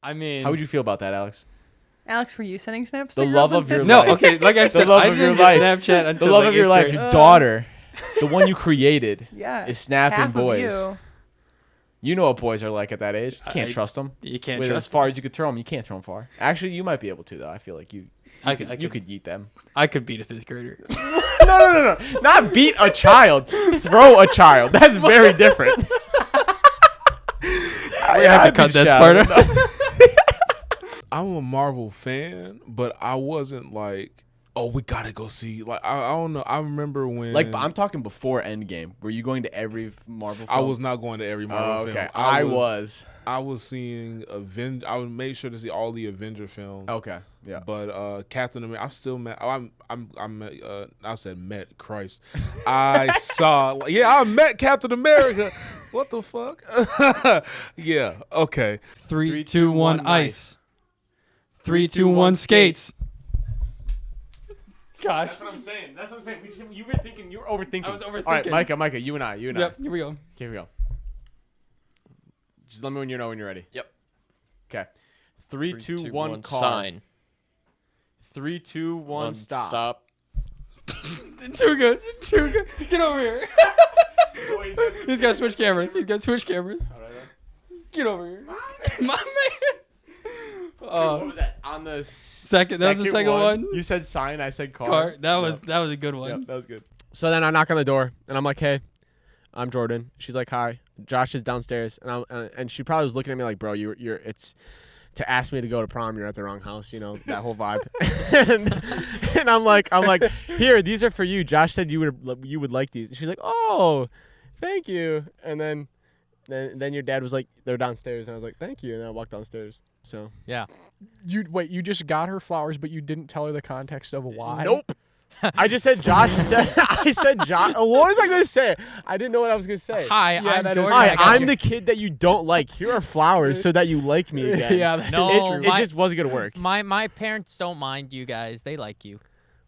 I mean, How would you feel about that, Alex? Alex, were you sending snaps? The to love girls of in your fifth no, life. grade? okay. Like I said, love I of didn't your get life. Snapchat until The love like of your 8th life, grade. your daughter, the one you created, Yeah. is snapping Half boys. Of you. You know what boys are like at that age. You can't trust them. You can't With trust as far as you could throw them, you can't throw them far. Actually, you might be able to though. I feel like you could yeet them. I could beat a 5th grader. No. Not beat a child. Throw a child. That's very different. We have to cut that part out. I'm a Marvel fan, but I wasn't like, oh, we gotta go see. Like I don't know. I remember when Like, I'm talking before Endgame. Were you going to every Marvel film? I was not going to every Marvel film. Okay, I was. I was seeing I would make sure to see all the Avenger films. Okay, yeah. But Captain America, I'm still met. I said met Christ. I saw. I met Captain America. What the fuck? Yeah. Okay. 3, 2, 1, ice. 3, 2, 1, skates. Gosh. That's what I'm saying. You were thinking. You were overthinking. I was overthinking. All right, Micah. You and I. Yep. Here we go. Okay, here we go. Just let me know when you're ready. Yep. Okay. 3, 2, 1, car. Sign. 3, 2, 1, stop. Too good. Get over here. He's got to switch cameras. Get over here. My man. What was that? On the Second. That was the second one. You said sign. I said car. That was a good one. Yep, that was good. So then I knock on the door and I'm like, "Hey, I'm Jordan." She's like, "Hi." Josh is downstairs and she probably was looking at me like, "Bro, it's to ask me to go to prom. You're at the wrong house." You know that whole vibe. and I'm like, "Here, these are for you. Josh said you would like these." And she's like, "Oh, thank you." And then your dad was like, "They're downstairs." And I was like, "Thank you." And then I walked downstairs. So Yeah. You just got her flowers, but you didn't tell her the context of why. Nope. I just said Josh said. I said Josh. What was I going to say? I didn't know what I was going to say. Hi, Yeah, I'm that is- Jordan. Hi, I got I'm your- the kid that you don't like. Here are flowers so that you like me again. Yeah, that No, is true. It just wasn't going to work. My parents don't mind you guys. They like you.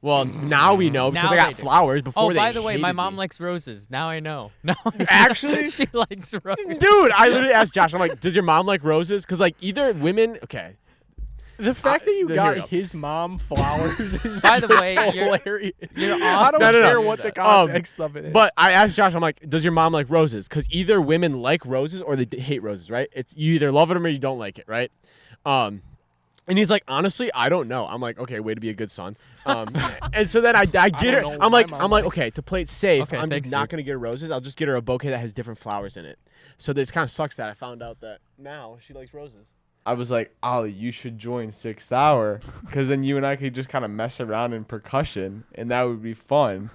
Well, now we know because Now I got they do. flowers before Oh, they by the way, my hated mom me. likes roses. Now I know. No, Actually? she likes roses. Dude, I literally asked Josh. I'm like, "Does your mom like roses?" Because like either women. Okay. The fact that you Here got we go. his mom flowers is By the just way, you're- hilarious. you're I don't awesome. No. care what the context of it is. But I asked Josh. I'm like, "Does your mom like roses?" Because either women like roses or they hate roses, right? It's you either love it or you don't like it, right? And he's like, "Honestly, I don't know." I'm like, "Okay, way to be a good son." And so then I get her. know I'm my like, mom likes okay, to play it safe, Okay, I'm just thanks, not dude. gonna get her roses. I'll just get her a bouquet that has different flowers in it. So this kind of sucks that I found out that now she likes roses. I was like, "Ollie, you should join 6th Hour, because then you and I could just kind of mess around in percussion, and that would be fun."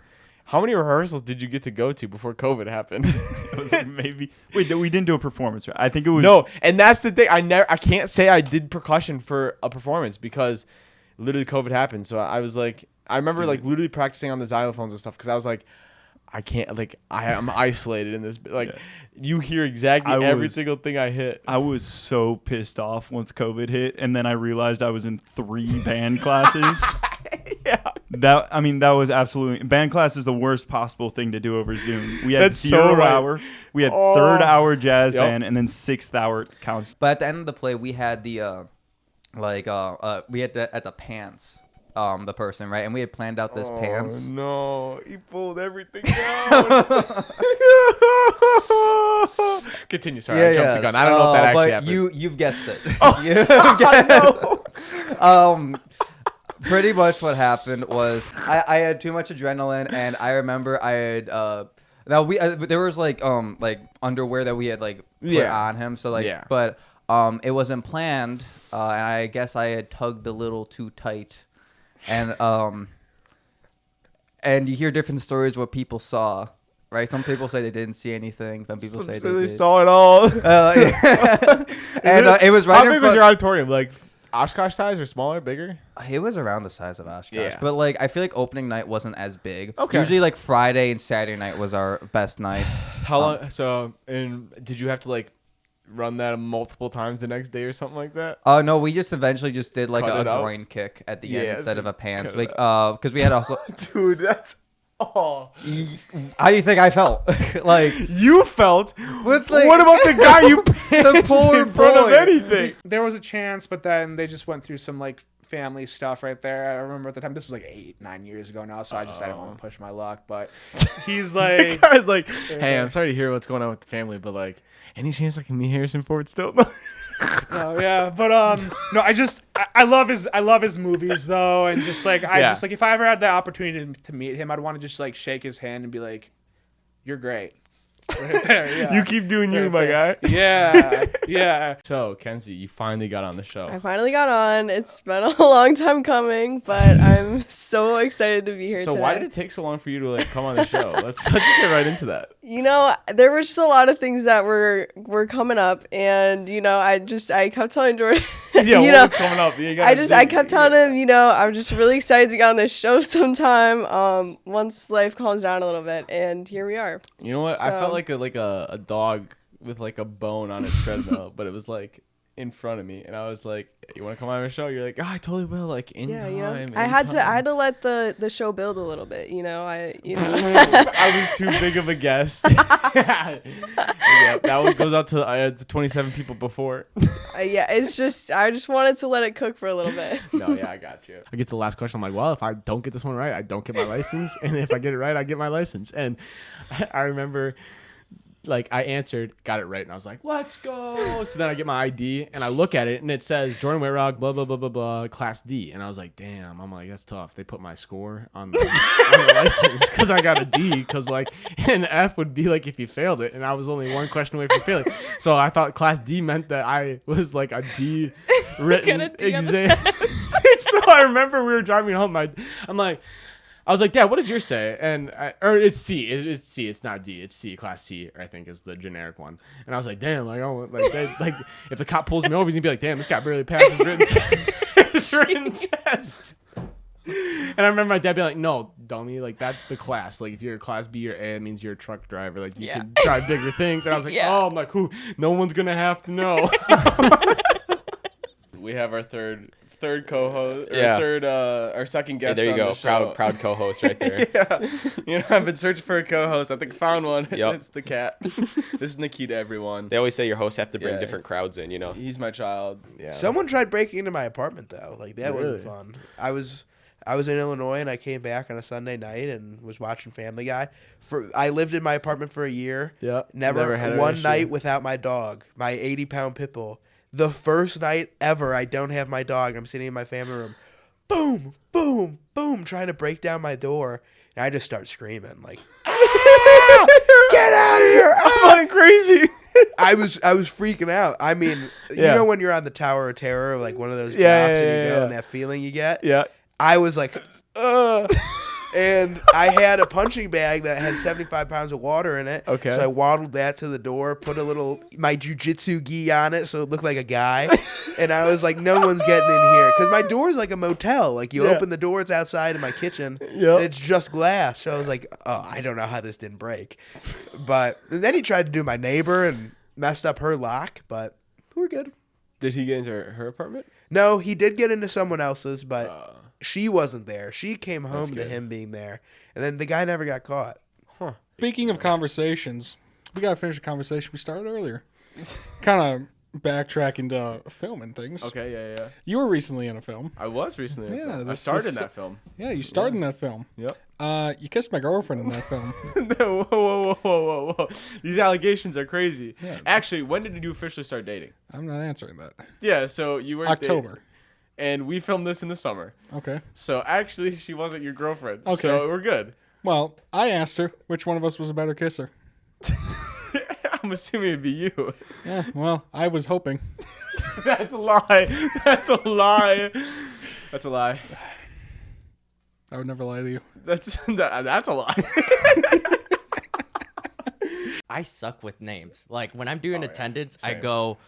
How many rehearsals did you get to go to before COVID happened? It was like maybe we didn't do a performance, right? I think it was No, and that's the thing. I can't say I did percussion for a performance because literally COVID happened. So I was like, I remember like literally practicing on the xylophones and stuff because I was like, I can't, like, I'm isolated in this. Like, you hear exactly every single thing I hit. I was so pissed off once COVID hit, and then I realized I was in 3 band classes. Yeah. That was absolutely, band class is the worst possible thing to do over Zoom. We had That's so 0 right. hour, we had 3rd hour jazz Yep. band, and then 6th hour counts. But at the end of the play, we had the we had at the pants, the person, right, and we had planned out this pants. No, he pulled everything down. Continue. Sorry, I jumped the gun. I don't know if that actually happened. But you've guessed it. Oh, Pretty much what happened was I had too much adrenaline, and I remember I had now there was like underwear that we had like put on him, so like but it wasn't planned, and I guess I had tugged a little too tight, and you hear different stories what people saw. Right, some people say they didn't see anything. Some people say they did. saw it all. Yeah. And it was right How in big was front. your auditorium? Like Oshkosh size or smaller, bigger? It was around the size of Oshkosh, Yeah. but like I feel like opening night wasn't as big. Okay. Usually like Friday and Saturday night was our best nights. How long? So, and did you have to like run that multiple times the next day or something like that? No, we just eventually just did like Cut a it out? groin kick at the end Yeah, instead of a pants, cut like it because we had also Dude, that's Oh, How do you think I felt? Like, you felt. with like, What about the guy you the pants poor in front of boy? anything? There was a chance, but then they just went through some like family stuff right there. I remember at the time, this was like 8-9 years ago now, so I didn't want to push my luck. But he's The like, guy's like, hey, I'm sorry to hear what's going on with the family, but like, any chance I can meet Harrison Ford still? oh yeah, but no, I love his movies though, and just like just like if I ever had the opportunity to meet him, I'd want to just like shake his hand and be like, "You're great." Right there, yeah. You keep doing you, Right my there. guy. Yeah, yeah. So, Kenzie, you finally got on the show. I finally got on. It's been a long time coming, but I'm so excited to be here So today. why did it take so long for you to like come on the show? Let's get right into that. You know, there were just a lot of things that were coming up, and you know, I kept telling Jordan, Yeah, you what know, was coming up? I kept telling him, you know, I'm just really excited to get on this show sometime. Once life calms down a little bit, and here we are. You know what? I felt So- like a dog with like a bone on its treadmill, but it was like in front of me, and I was like, "You want to come on my show?" You're like, "Oh, I totally will." Like in Yeah, time. you know, in I had time." to let the show build a little bit. You know, I was too big of a guest. Yeah, that one goes out to the 27 people before. yeah, it's just I just wanted to let it cook for a little bit. No, yeah, I got you. I get to the last question. I'm like, well, if I don't get this one right, I don't get my license, and if I get it right, I get my license. And I remember, like, I answered, got it right, and I was like, let's go. So then I get my ID, and I look at it, and it says Jordan Whitrock, blah blah blah blah blah, Class D, and I was like, damn. I'm like, that's tough. They put my score on the license because I got a D. Because like an F would be like if you failed it, and I was only one question away from failing. So I thought Class D meant that I was like a D written Got a D on the exam. So I remember we were driving home. I was like, Dad, what does yours say? And it's C. It's C. It's not D. It's C. Class C, I think, is the generic one. And I was like, damn, like if the cop pulls me over, he's gonna be like, damn, this guy barely passed his written test. And I remember my dad being like, no, dummy, like that's the class. Like if you're a Class B or A, it means you're a truck driver. Like you can drive bigger things. And I was like, Yeah. oh, I'm like, who? No one's gonna have to know. We have our third co-host, our second guest. Hey, there you on go. the show. Proud co-host right there. Yeah. You know, I've been searching for a co-host. I think I found one. Yep. It's the cat. This is Nikita, everyone. They always say your hosts have to bring Yeah. different crowds in, you know. He's my child. Yeah. Someone tried breaking into my apartment though. Like that Really? wasn't fun. I was in Illinois and I came back on a Sunday night and was watching Family Guy. I lived in my apartment for a year. Yeah. Never had an one issue. night without my dog, my 80-pound pit bull. The first night ever I don't have my dog. I'm sitting in my family room. Boom, boom, boom, trying to break down my door. And I just start screaming like, "Ah! Get out of here. I'm going crazy. I was freaking out. I mean, Yeah. you know when you're on the Tower of Terror, like one of those drops Yeah, and you yeah, go yeah. and that feeling you get? Yeah. I was like, ugh. And I had a punching bag that had 75 pounds of water in it. Okay. So I waddled that to the door, put my jujitsu gi on it so it looked like a guy. And I was like, no one's getting in here. Because my door is like a motel. Like you Yeah. open the door, it's outside in my kitchen. Yep. And it's just glass. So I was like, oh, I don't know how this didn't break. But and then he tried to do my neighbor and messed up her lock. But we're good. Did he get into her apartment? No, he did get into someone else's, but she wasn't there. She came home to good. him being there, and then the guy never got caught. Speaking of conversations, we gotta finish a conversation we started earlier. Kind of backtracking to film and things. Okay, yeah. You were recently in a film. I was recently in a Yeah, film. I this- started this- in that film. Yeah, you starred in that film. Yep. You kissed my girlfriend in that film. Whoa. These allegations are crazy. Yeah. Actually, when did you officially start dating? I'm not answering that. Yeah, so you were October. and we filmed this in the summer. Okay. So actually, she wasn't your girlfriend. Okay. So we're good. Well, I asked her which one of us was a better kisser. I'm assuming it'd be you. Yeah, well, I was hoping. That's a lie. That's a lie. That's a lie. I would never lie to you. That's a lie. I suck with names. Like when I'm doing attendance, I Same. go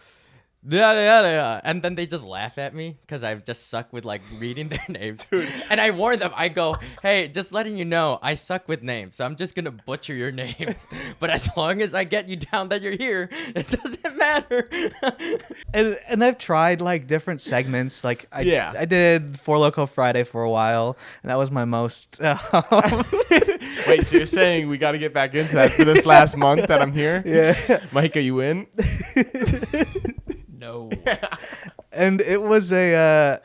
Yeah. And then they just laugh at me because I just suck with like reading their names. And I warn them, I go, hey, just letting you know, I suck with names. So I'm just going to butcher your names. But as long as I get you down that you're here, it doesn't matter. And I've tried like different segments. Like I did Four Loko Friday for a while, and that was my most. Wait, so you're saying we got to get back into that for this last month that I'm here? Yeah. Mike, are you in? No. And it was I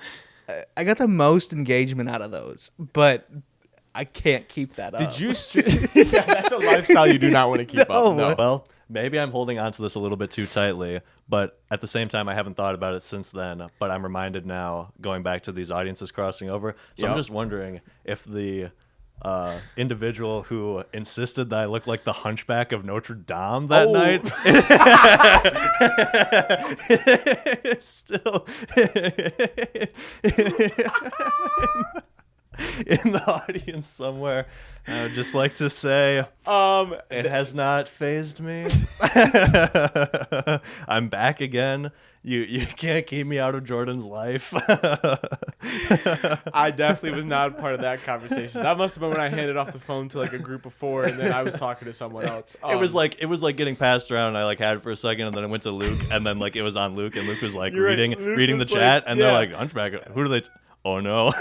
got the most engagement out of those, but I can't keep that up. Did you? That's a lifestyle you do not want to keep up. No. Well, maybe I'm holding on to this a little bit too tightly, but at the same time, I haven't thought about it since then. But I'm reminded now, going back to these audiences crossing over. So I'm just wondering if the individual who insisted that I looked like the Hunchback of Notre Dame that night still in the audience somewhere. I would just like to say, it has not fazed me. I'm back again. You can't keep me out of Jordan's life. I definitely was not a part of that conversation. That must have been when I handed off the phone to like a group of 4, and then I was talking to someone else. It was like getting passed around. I like had it for a second, and then I went to Luke, and then like it was on Luke, and Luke was like reading the chat, and they're like, Hunchback, who do they? Oh no!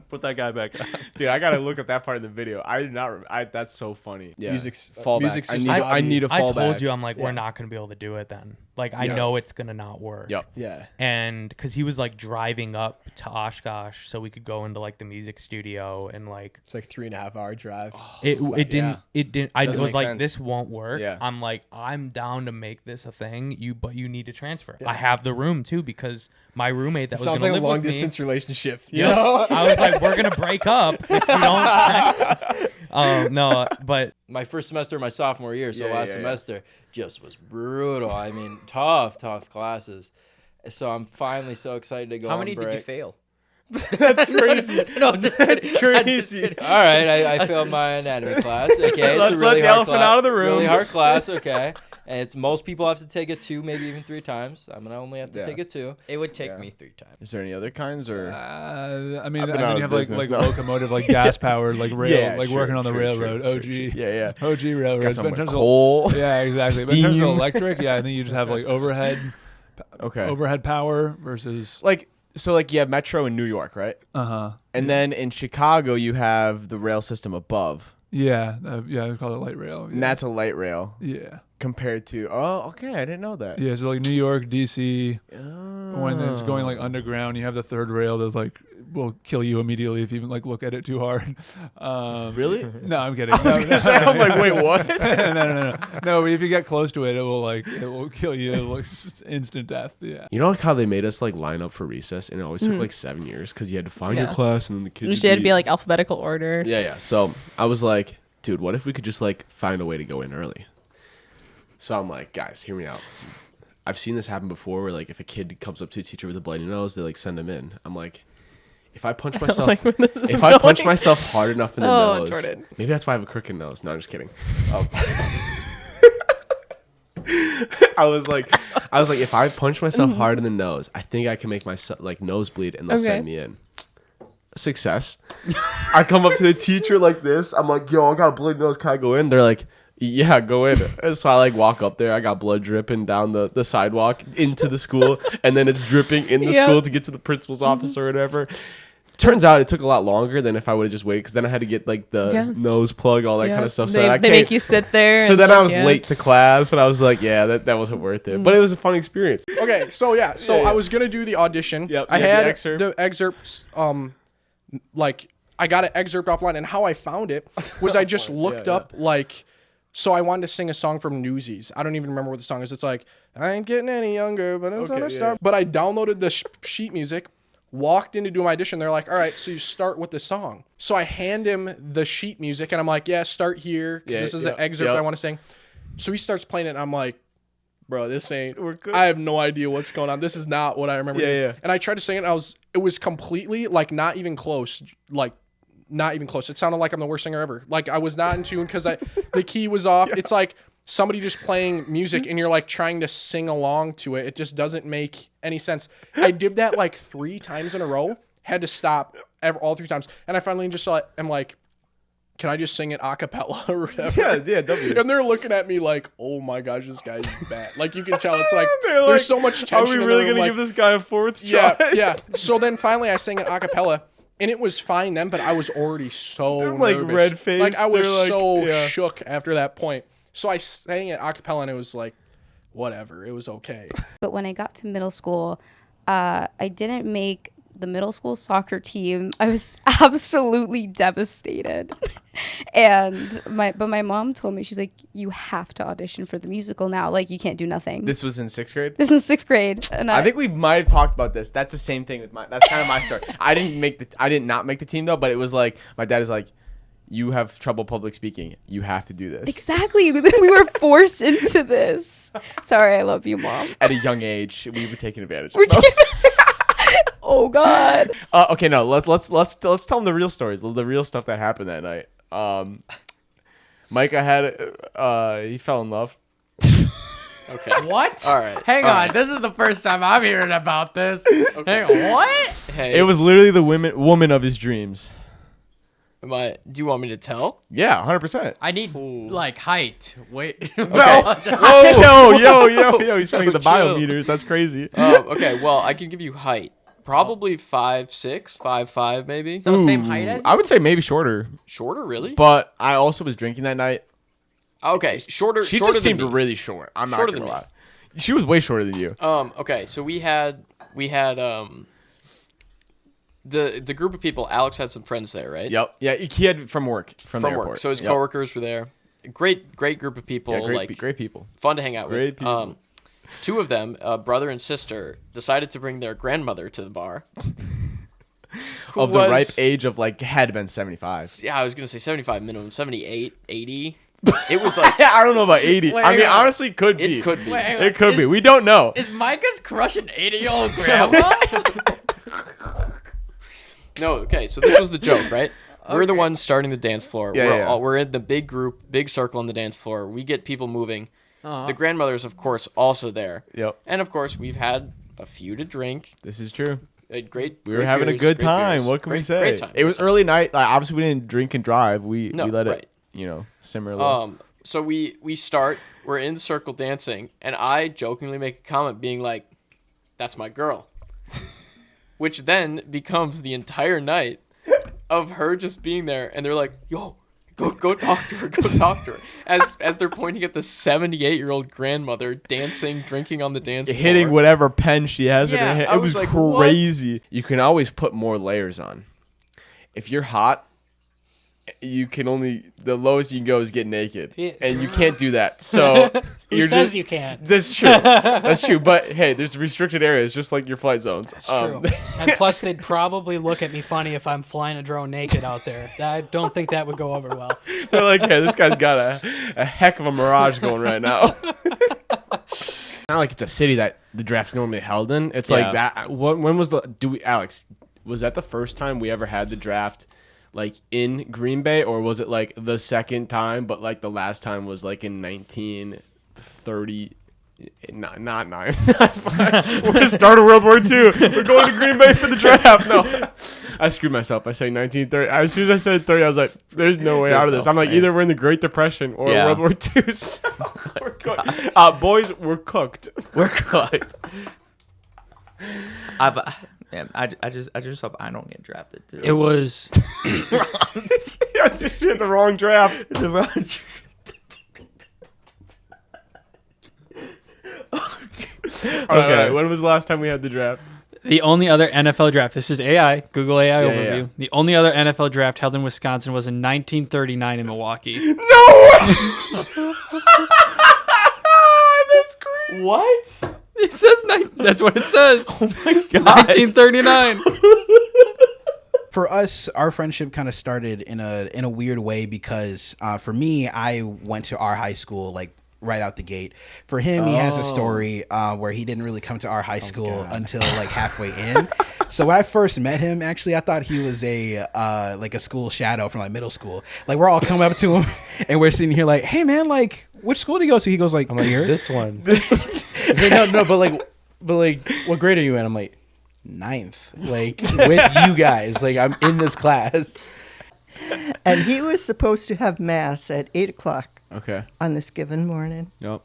Put that guy back on. Dude, I gotta look at that part of the video. I did not. That's so funny. Yeah. Music's fallback. music's just I need a fallback. I told you, I'm like, we're not gonna be able to do it then. Like, I know it's gonna not work. Yep. Yeah. And because he was like driving up to Oshkosh so we could go into like the music studio and like It's like 3.5 hour drive. it didn't. I Doesn't was make like, sense. this won't work. Yeah. I'm like, I'm down to make this a thing. But you need to transfer. I have the room too because my roommate that was Sounds gonna like a live long with me. distance relationship. Yeah. I was like, we're gonna break up if you don't. No, but my first semester of my sophomore year, so last semester just was brutal. I mean, tough classes. So I'm finally so excited to go How on many break. did you fail? That's crazy. No, I'm just kidding. That's crazy. All right, I failed my anatomy class. Okay, Let's it's a really let the hard elephant class. out of the room. Really hard class. Okay, and it's most people have to take it 2, maybe even 3 times. I'm gonna only have to take it 2. It would take me 3 times. Is there any other kinds or? I mean, I've been and out then you of have like business, no. locomotive, like gas powered, like rail, like true, working on the true, railroad. true, OG, true. Yeah. OG railroads. Got some But in terms of- coal. yeah, exactly. But in terms of steam. electric, I think you just have like overhead power versus So you have Metro in New York, right? And then in Chicago you have the rail system above. Yeah, we call it light rail. And that's a light rail. Yeah. Compared to okay, I didn't know that. Yeah, so like New York, DC, when it's going like underground, you have the third rail that like will kill you immediately if you even like look at it too hard. Really? No, I'm kidding. I was gonna say, I'm like, wait, what? No. No, but if you get close to it, it will kill you. Like instant death. Yeah. You know how they made us like line up for recess, and it always took like 7 years because you had to find your class and then the kids. Usually had to be like alphabetical order. Yeah. So I was like, dude, what if we could just like find a way to go in early? So I'm like, guys, hear me out. I've seen this happen before where like if a kid comes up to a teacher with a bloody nose, they like send him in. I'm like, if I punch myself punch myself hard enough in the nose, Jordan. maybe that's why I have a crooked nose. No, I'm just kidding. I was like, if I punch myself hard in the nose, I think I can make my like nose bleed and they'll send me in. Success. I come up to the teacher like this. I'm like, yo, I got a bloody nose. Can I go in? They're like, yeah, go in. And so I like walk up there. I got blood dripping down the sidewalk into the school, and then it's dripping in the school to get to the principal's office or whatever. Turns out it took a lot longer than if I would have just waited, because then I had to get like the nose plug, all that kind of stuff. So they make you sit there. So then I was late to class, but I was like, yeah, that wasn't worth it. But it was a fun experience. Okay, so I was gonna do the audition. Yep, I yeah, had the the excerpts. Like I got an excerpt offline, and how I found it was I just looked up like. So I wanted to sing a song from Newsies. I don't even remember what the song is. It's like, I ain't getting any younger, but it's on the start. But I downloaded the sheet music, walked in to do my audition. They're like, all right, so you start with the song. So I hand him the sheet music, and I'm like, yeah, start here, because this is the excerpt I want to sing. So he starts playing it, and I'm like, bro, this ain't, I have no idea what's going on. This is not what I remember. And I tried to sing it, and it was completely, like, not even close, not even close. It sounded like I'm the worst singer ever. Like, I was not in tune because the key was off. It's like somebody just playing music and you're like trying to sing along to it. It just doesn't make any sense. I did that like 3 times in a row, had to stop all 3 times. And I finally just am like, can I just sing it a cappella or whatever? Yeah, W. And they're looking at me like, oh my gosh, this guy's bad. Like you can tell it's like, there's so much tension. Are we really going to give this guy a 4th try? Yeah. So then finally I sang it a cappella. And it was fine then, but I was already so like nervous. red-faced. Like I was They're so shook after that point. So I sang it a cappella and it was like, whatever. It was okay. But when I got to middle school, I didn't make the middle school soccer team. I was absolutely devastated. And my mom told me, she's like, you have to audition for the musical now. Like, you can't do nothing. This was in 6th grade? This is 6th grade. And I think we might have talked about this. That's the same thing with that's kind of my story. I did not make the team though, but it was like, my dad is like, you have trouble public speaking. You have to do this. Exactly. We were forced into this. Sorry, I love you, Mom. At a young age, we were taking advantage. Oh God. Okay, no. Let's tell them the real stories, the real stuff that happened that night. Micah he fell in love. Okay. What? All right. Hang All on. right. This is the first time I'm hearing about this. Hang on. What? Hey, It was literally the woman of his dreams. do you want me to tell? Yeah, 100%. I need like height. Wait. Whoa, yo! He's trying to get the Chill. biometers. That's crazy. Okay, well, I can give you height. Probably 5'6", 5'5", maybe. So same height as you? I would say maybe shorter. Shorter, really? But I also was drinking that night. Okay, shorter. She shorter just seemed than me. really short. I'm not Shorter gonna than lie. She was way shorter than you. Okay, so we had the group of people. Alex had some friends there, right? Yep. Yeah, he had from work, from the airport. work. So his coworkers were there. Great group of people. Yeah, great people. Fun to hang out Great with. people. 2 of them, brother and sister, decided to bring their grandmother to the bar. Of the ripe age of like had been 75. Yeah, I was gonna say 75 minimum, 78, 80. It was like I don't know about 80. Wait, I mean, hang on. honestly, could be. it could be. Wait, hang on. It could be. We don't know. Is Micah's crush an 80-year-old grandma? No, okay, so this was the joke, right? We're the ones starting the dance floor. Yeah, We're in the big group, big circle on the dance floor. We get people moving. Uh-huh. The grandmother's, of course, also there. Yep. And, of course, we've had a few to drink. This is true. We were having a good time. What can we say? Great time. It was early night. Like, obviously, we didn't drink and drive. We let right. it, simmer a little. So we start. We're in the circle dancing, and I jokingly make a comment being like, "That's my girl," which then becomes the entire night of her just being there, and they're like, "Yo, go talk to her, go talk to her," as they're pointing at the 78-year-old grandmother dancing, drinking on the dance floor, hitting whatever pen she has in Yeah, her hand. I It was was like, what? crazy. You can always put more layers on. If you're hot, you can only the lowest you can go is get naked, Yeah. and you can't do that. So Who says you can't? That's true. That's true. But hey, there's restricted areas just like your flight zones. That's true. And plus, they'd probably look at me funny if I'm flying a drone naked out there. I don't think that would go over well. They're like, hey, this guy's got a heck of a mirage going right now. Not like it's a city that the draft's normally held in. It's like that. When was Alex? Was that the first time we ever had the draft? Like in Green Bay, or was it like the second time, but like the last time was like in 1930? Not 9. We're the start of World War II. We're going to Green Bay for the draft. No, I screwed myself by saying 1930. As soon as I said 30, I was like, "There's no way out of this." I'm like, either we're in the Great Depression or World War II. So we're cooked. Boys, we're cooked. We're cooked. I just hope I don't get drafted too. It was. You had the wrong draft. The wrong. Okay. When was the last time we had the draft? The only other NFL draft. This is AI. Google AI overview. Yeah. The only other NFL draft held in Wisconsin was in 1939 in Milwaukee. No way! That's crazy. What? It says that's what it says. Oh my god. 1939. For us, our friendship kind of started in a weird way because for me, I went to our high school like right out the gate. For him, he has a story where he didn't really come to our high school until like halfway in. So when I first met him, actually, I thought he was a like a school shadow from like middle school. Like we're all coming up to him, and we're sitting here like, "Hey man, like which school do you go to?" He goes like, I'm like, "Here." this one. This one. He's like, no, but like, what grade are you in? I'm like, 9th. Like with you guys. Like I'm in this class. And he was supposed to have mass at 8:00. Okay. On this given morning. Yep.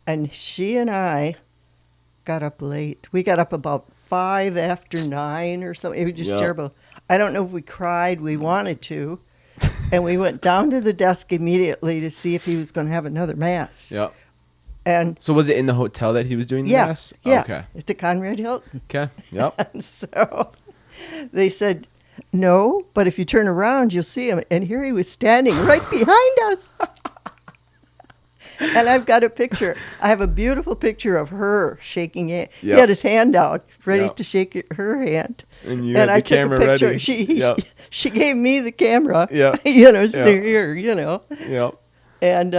And she and I got up late. We got up about 5 after 9 or something. It was just terrible. I don't know if we cried. We wanted to. And we went down to the desk immediately to see if he was going to have another mass. Yep. And so was it in the hotel that he was doing the mass? Yeah. Okay. At the Conrad Hilton. Okay. Yep. And so they said, no, but if you turn around, you'll see him. And here he was standing right behind us. And I've got a picture. I have a beautiful picture of her shaking it. He had his hand out, ready to shake her hand. And you had the camera took a picture. ready. She gave me the camera. Yeah. They're here, Yep. And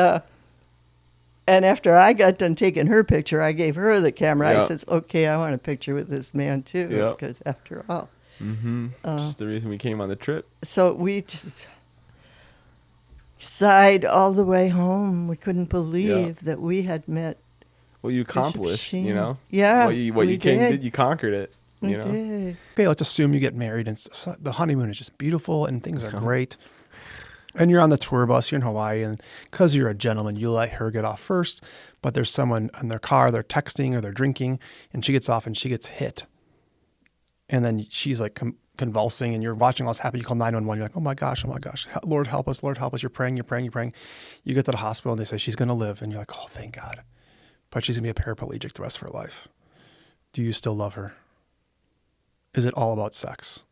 after I got done taking her picture, I gave her the camera. Yep. I says, okay, I want a picture with this man too. Yep. Because after all. Just the reason we came on the trip. So we just sighed all the way home. We couldn't believe that we had met. What you accomplished, you know? Yeah. What you did, you conquered it. You know? Did. Okay, let's assume you get married and the honeymoon is just beautiful and things are great. And you're on the tour bus, you're in Hawaii, and because you're a gentleman, you let her get off first, but there's someone in their car, they're texting or they're drinking, and she gets off and she gets hit. And then she's like convulsing, and you're watching all this happen. You call 911. You're like, oh my gosh, Lord help us, Lord help us. You're praying. You get to the hospital, and they say she's going to live. And you're like, oh, thank God. But she's going to be a paraplegic the rest of her life. Do you still love her? Is it all about sex?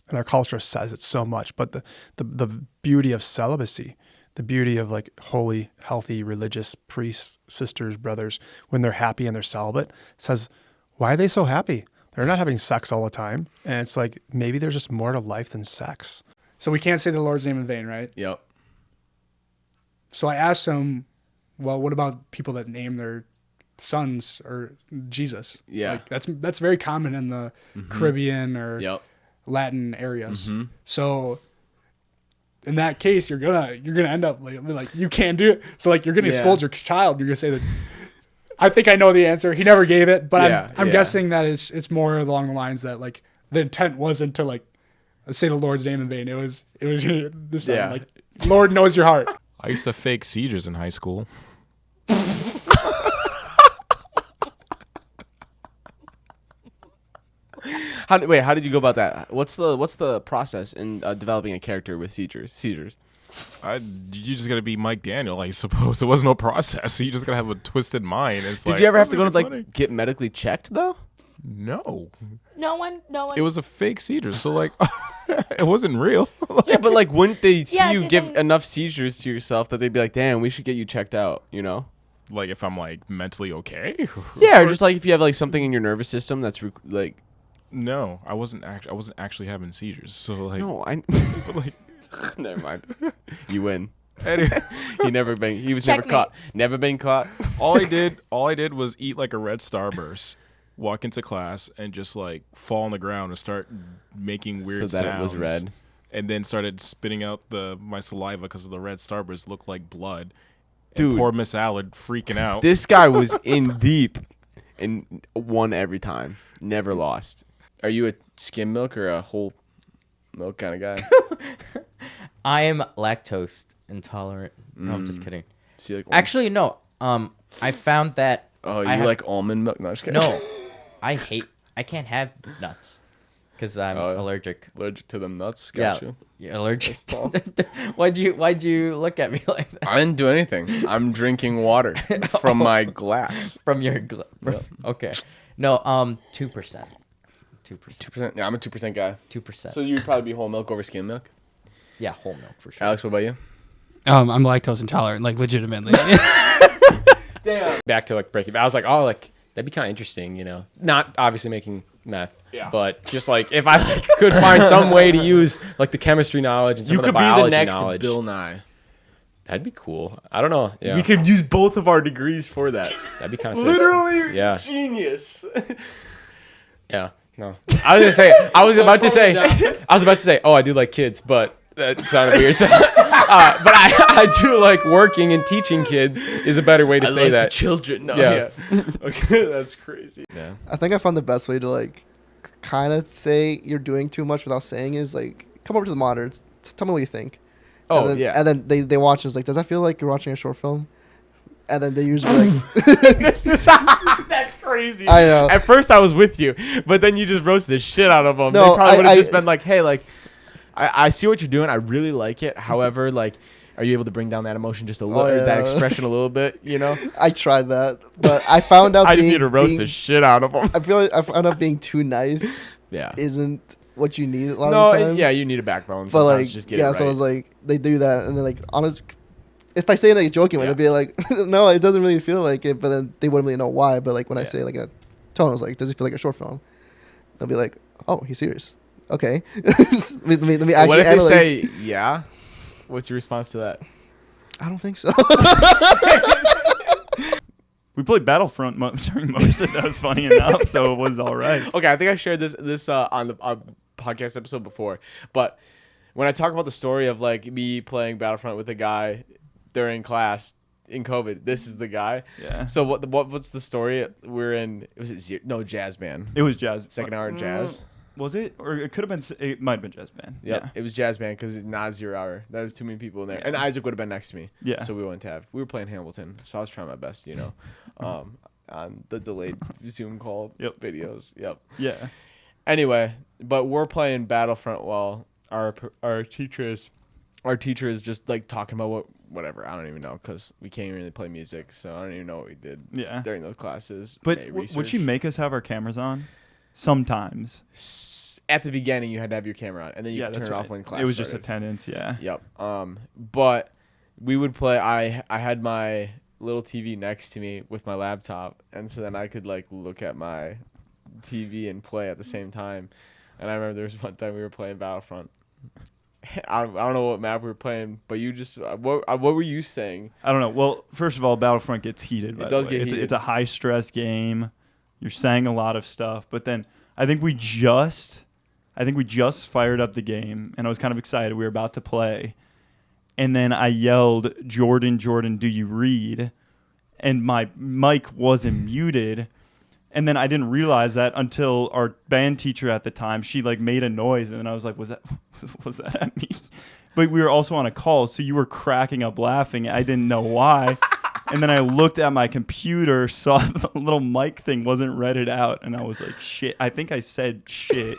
And our culture says it so much. But the beauty of celibacy, the beauty of like holy, healthy, religious priests, sisters, brothers, when they're happy and they're celibate, says, why are they so happy? They're not having sex all the time. And it's like, maybe there's just more to life than sex. So we can't say the Lord's name in vain, right? Yep. So I asked him, well, what about people that name their sons or Jesus? Yeah. Like that's very common in the Caribbean or Latin areas. So in that case, you're gonna end up like you can't do it. So like you're gonna scold your child. You're gonna say that. I think I know the answer. He never gave it, but I'm guessing that it's more along the lines that like the intent wasn't to like say the Lord's name in vain. It was this like Lord knows your heart. I used to fake seizures in high school. How did you go about that? What's the process in developing a character with seizures? You just gotta be Mike Daniel, I suppose. There was no process. You just gotta have a twisted mind. Did you ever have to go to like get medically checked though? No. No one. It was a fake seizure, so like it wasn't real. Yeah, but like wouldn't they see you give enough seizures to yourself that they'd be like, damn, we should get you checked out, you know? Like if I'm like mentally okay? Yeah, or just like if you have like something in your nervous system that's like. No, I wasn't actually having seizures. So like no, but like never mind. You win. Anyway. He was never caught. Never been caught. All I did was eat like a red Starburst, walk into class, and just like fall on the ground and start making weird So that sounds. it was red. And then started spitting out my saliva because the red Starburst looked like blood. Dude, and poor Miss Allard freaking out. This guy was in deep and won every time. Never lost. Are you a skim milk or a whole milk kind of guy? I am lactose intolerant. No, I'm just kidding. See, like actually, no. I found that. Oh, you like almond milk? No, I'm just kidding. No, I can't have nuts because I'm allergic. Allergic to them nuts? Gotcha. Yeah, allergic. Why'd you look at me like that? I didn't do anything. I'm drinking water from my glass. From your glass. Yep. Okay. No, 2%. 2%. Yeah, I'm a 2% guy. 2%. So you'd probably be whole milk over skim milk? Yeah, whole milk for sure. Alex, what about you? I'm lactose intolerant, like legitimately. Damn. Back to like Breaking Bad. I was like, oh, like that'd be kind of interesting, you know. Not obviously making meth, but just like if I could find some way to use like the chemistry knowledge and some of the biology be the next knowledge. Bill Nye. That'd be cool. I don't know. Yeah. We could use both of our degrees for that. That'd be kind of literally yeah. genius. Yeah. No. I was about to say, oh, I do like kids, but that sounded weird. So, but I do like working and teaching kids is a better way to say like that. The children. No, yeah. Okay, that's crazy. Yeah. I think I found the best way to like kind of say you're doing too much without saying is like come over to the monitor, tell me what you think. Oh, and then, yeah. And then they watch us like, does that feel like you're watching a short film? And then they usually like That's crazy. I know. At first I was with you, but then you just roasted the shit out of them. No, They probably would have I- just been like, hey, like, I see what you're doing. I really like it. However, like, are you able to bring down that emotion just a little, Oh, that yeah. expression a little bit, you know? I tried that, but I found out I just being, need to roast being- the shit out of them. I feel like I found out being too nice Yeah. isn't what you need a lot No, of the time. yeah, you need a backbone. But Sometimes like, just get yeah, it so I right. was like, they do that, and then like, honest, if I say it in a joking way, they'd be like, no, it doesn't really feel like it, but then they wouldn't really know why. But like when I say like in a tone, I was like, does it feel like a short film? They'll be like, oh, he's serious. Okay. let me actually What if analyze. they say, yeah? What's your response to that? I don't think so. We played Battlefront during most of that. Was funny enough, so it was all right. Okay, I think I shared this on the podcast episode before, but when I talk about the story of like me playing Battlefront with a guy during class in COVID, this is the guy. Yeah. So what's the story? We're in. Jazz band. It was jazz. Second hour in jazz. Was it? Or it could have been. It might have been jazz band. Yep, Yeah. it was jazz band because not 0 hour. That was too many people in there, and Isaac would have been next to me. Yeah. So we wouldn't have. We were playing Hamilton, so I was trying my best, on the delayed Zoom call videos. Yep. Yeah. Anyway, but we're playing Battlefront while our teacher is just like talking about whatever. I don't even know because we can't really play music, so I don't even know what we did. Yeah. During those classes. But Made would she research. make us have our cameras on? Sometimes. At the beginning, you had to have your camera on, and then you could turn that's it off right. when class It was just started. attendance. Yeah. Yep. But we would play. I had my little TV next to me with my laptop, and so then I could like look at my TV and play at the same time. And I remember there was one time we were playing Battlefront. I don't know what map we were playing, but you just what were you saying? I don't know. Well, first of all, Battlefront gets heated. It does get heated. It's a high stress game. You're saying a lot of stuff, but then I think we just fired up the game, and I was kind of excited. We were about to play, and then I yelled, "Jordan, Jordan, do you read?" And my mic wasn't muted. And then I didn't realize that until our band teacher at the time, she like made a noise, and then I was like, was that at me? But we were also on a call, so you were cracking up laughing. I didn't know why. And then I looked at my computer, saw the little mic thing wasn't redded out, and I was like, shit. I think I said shit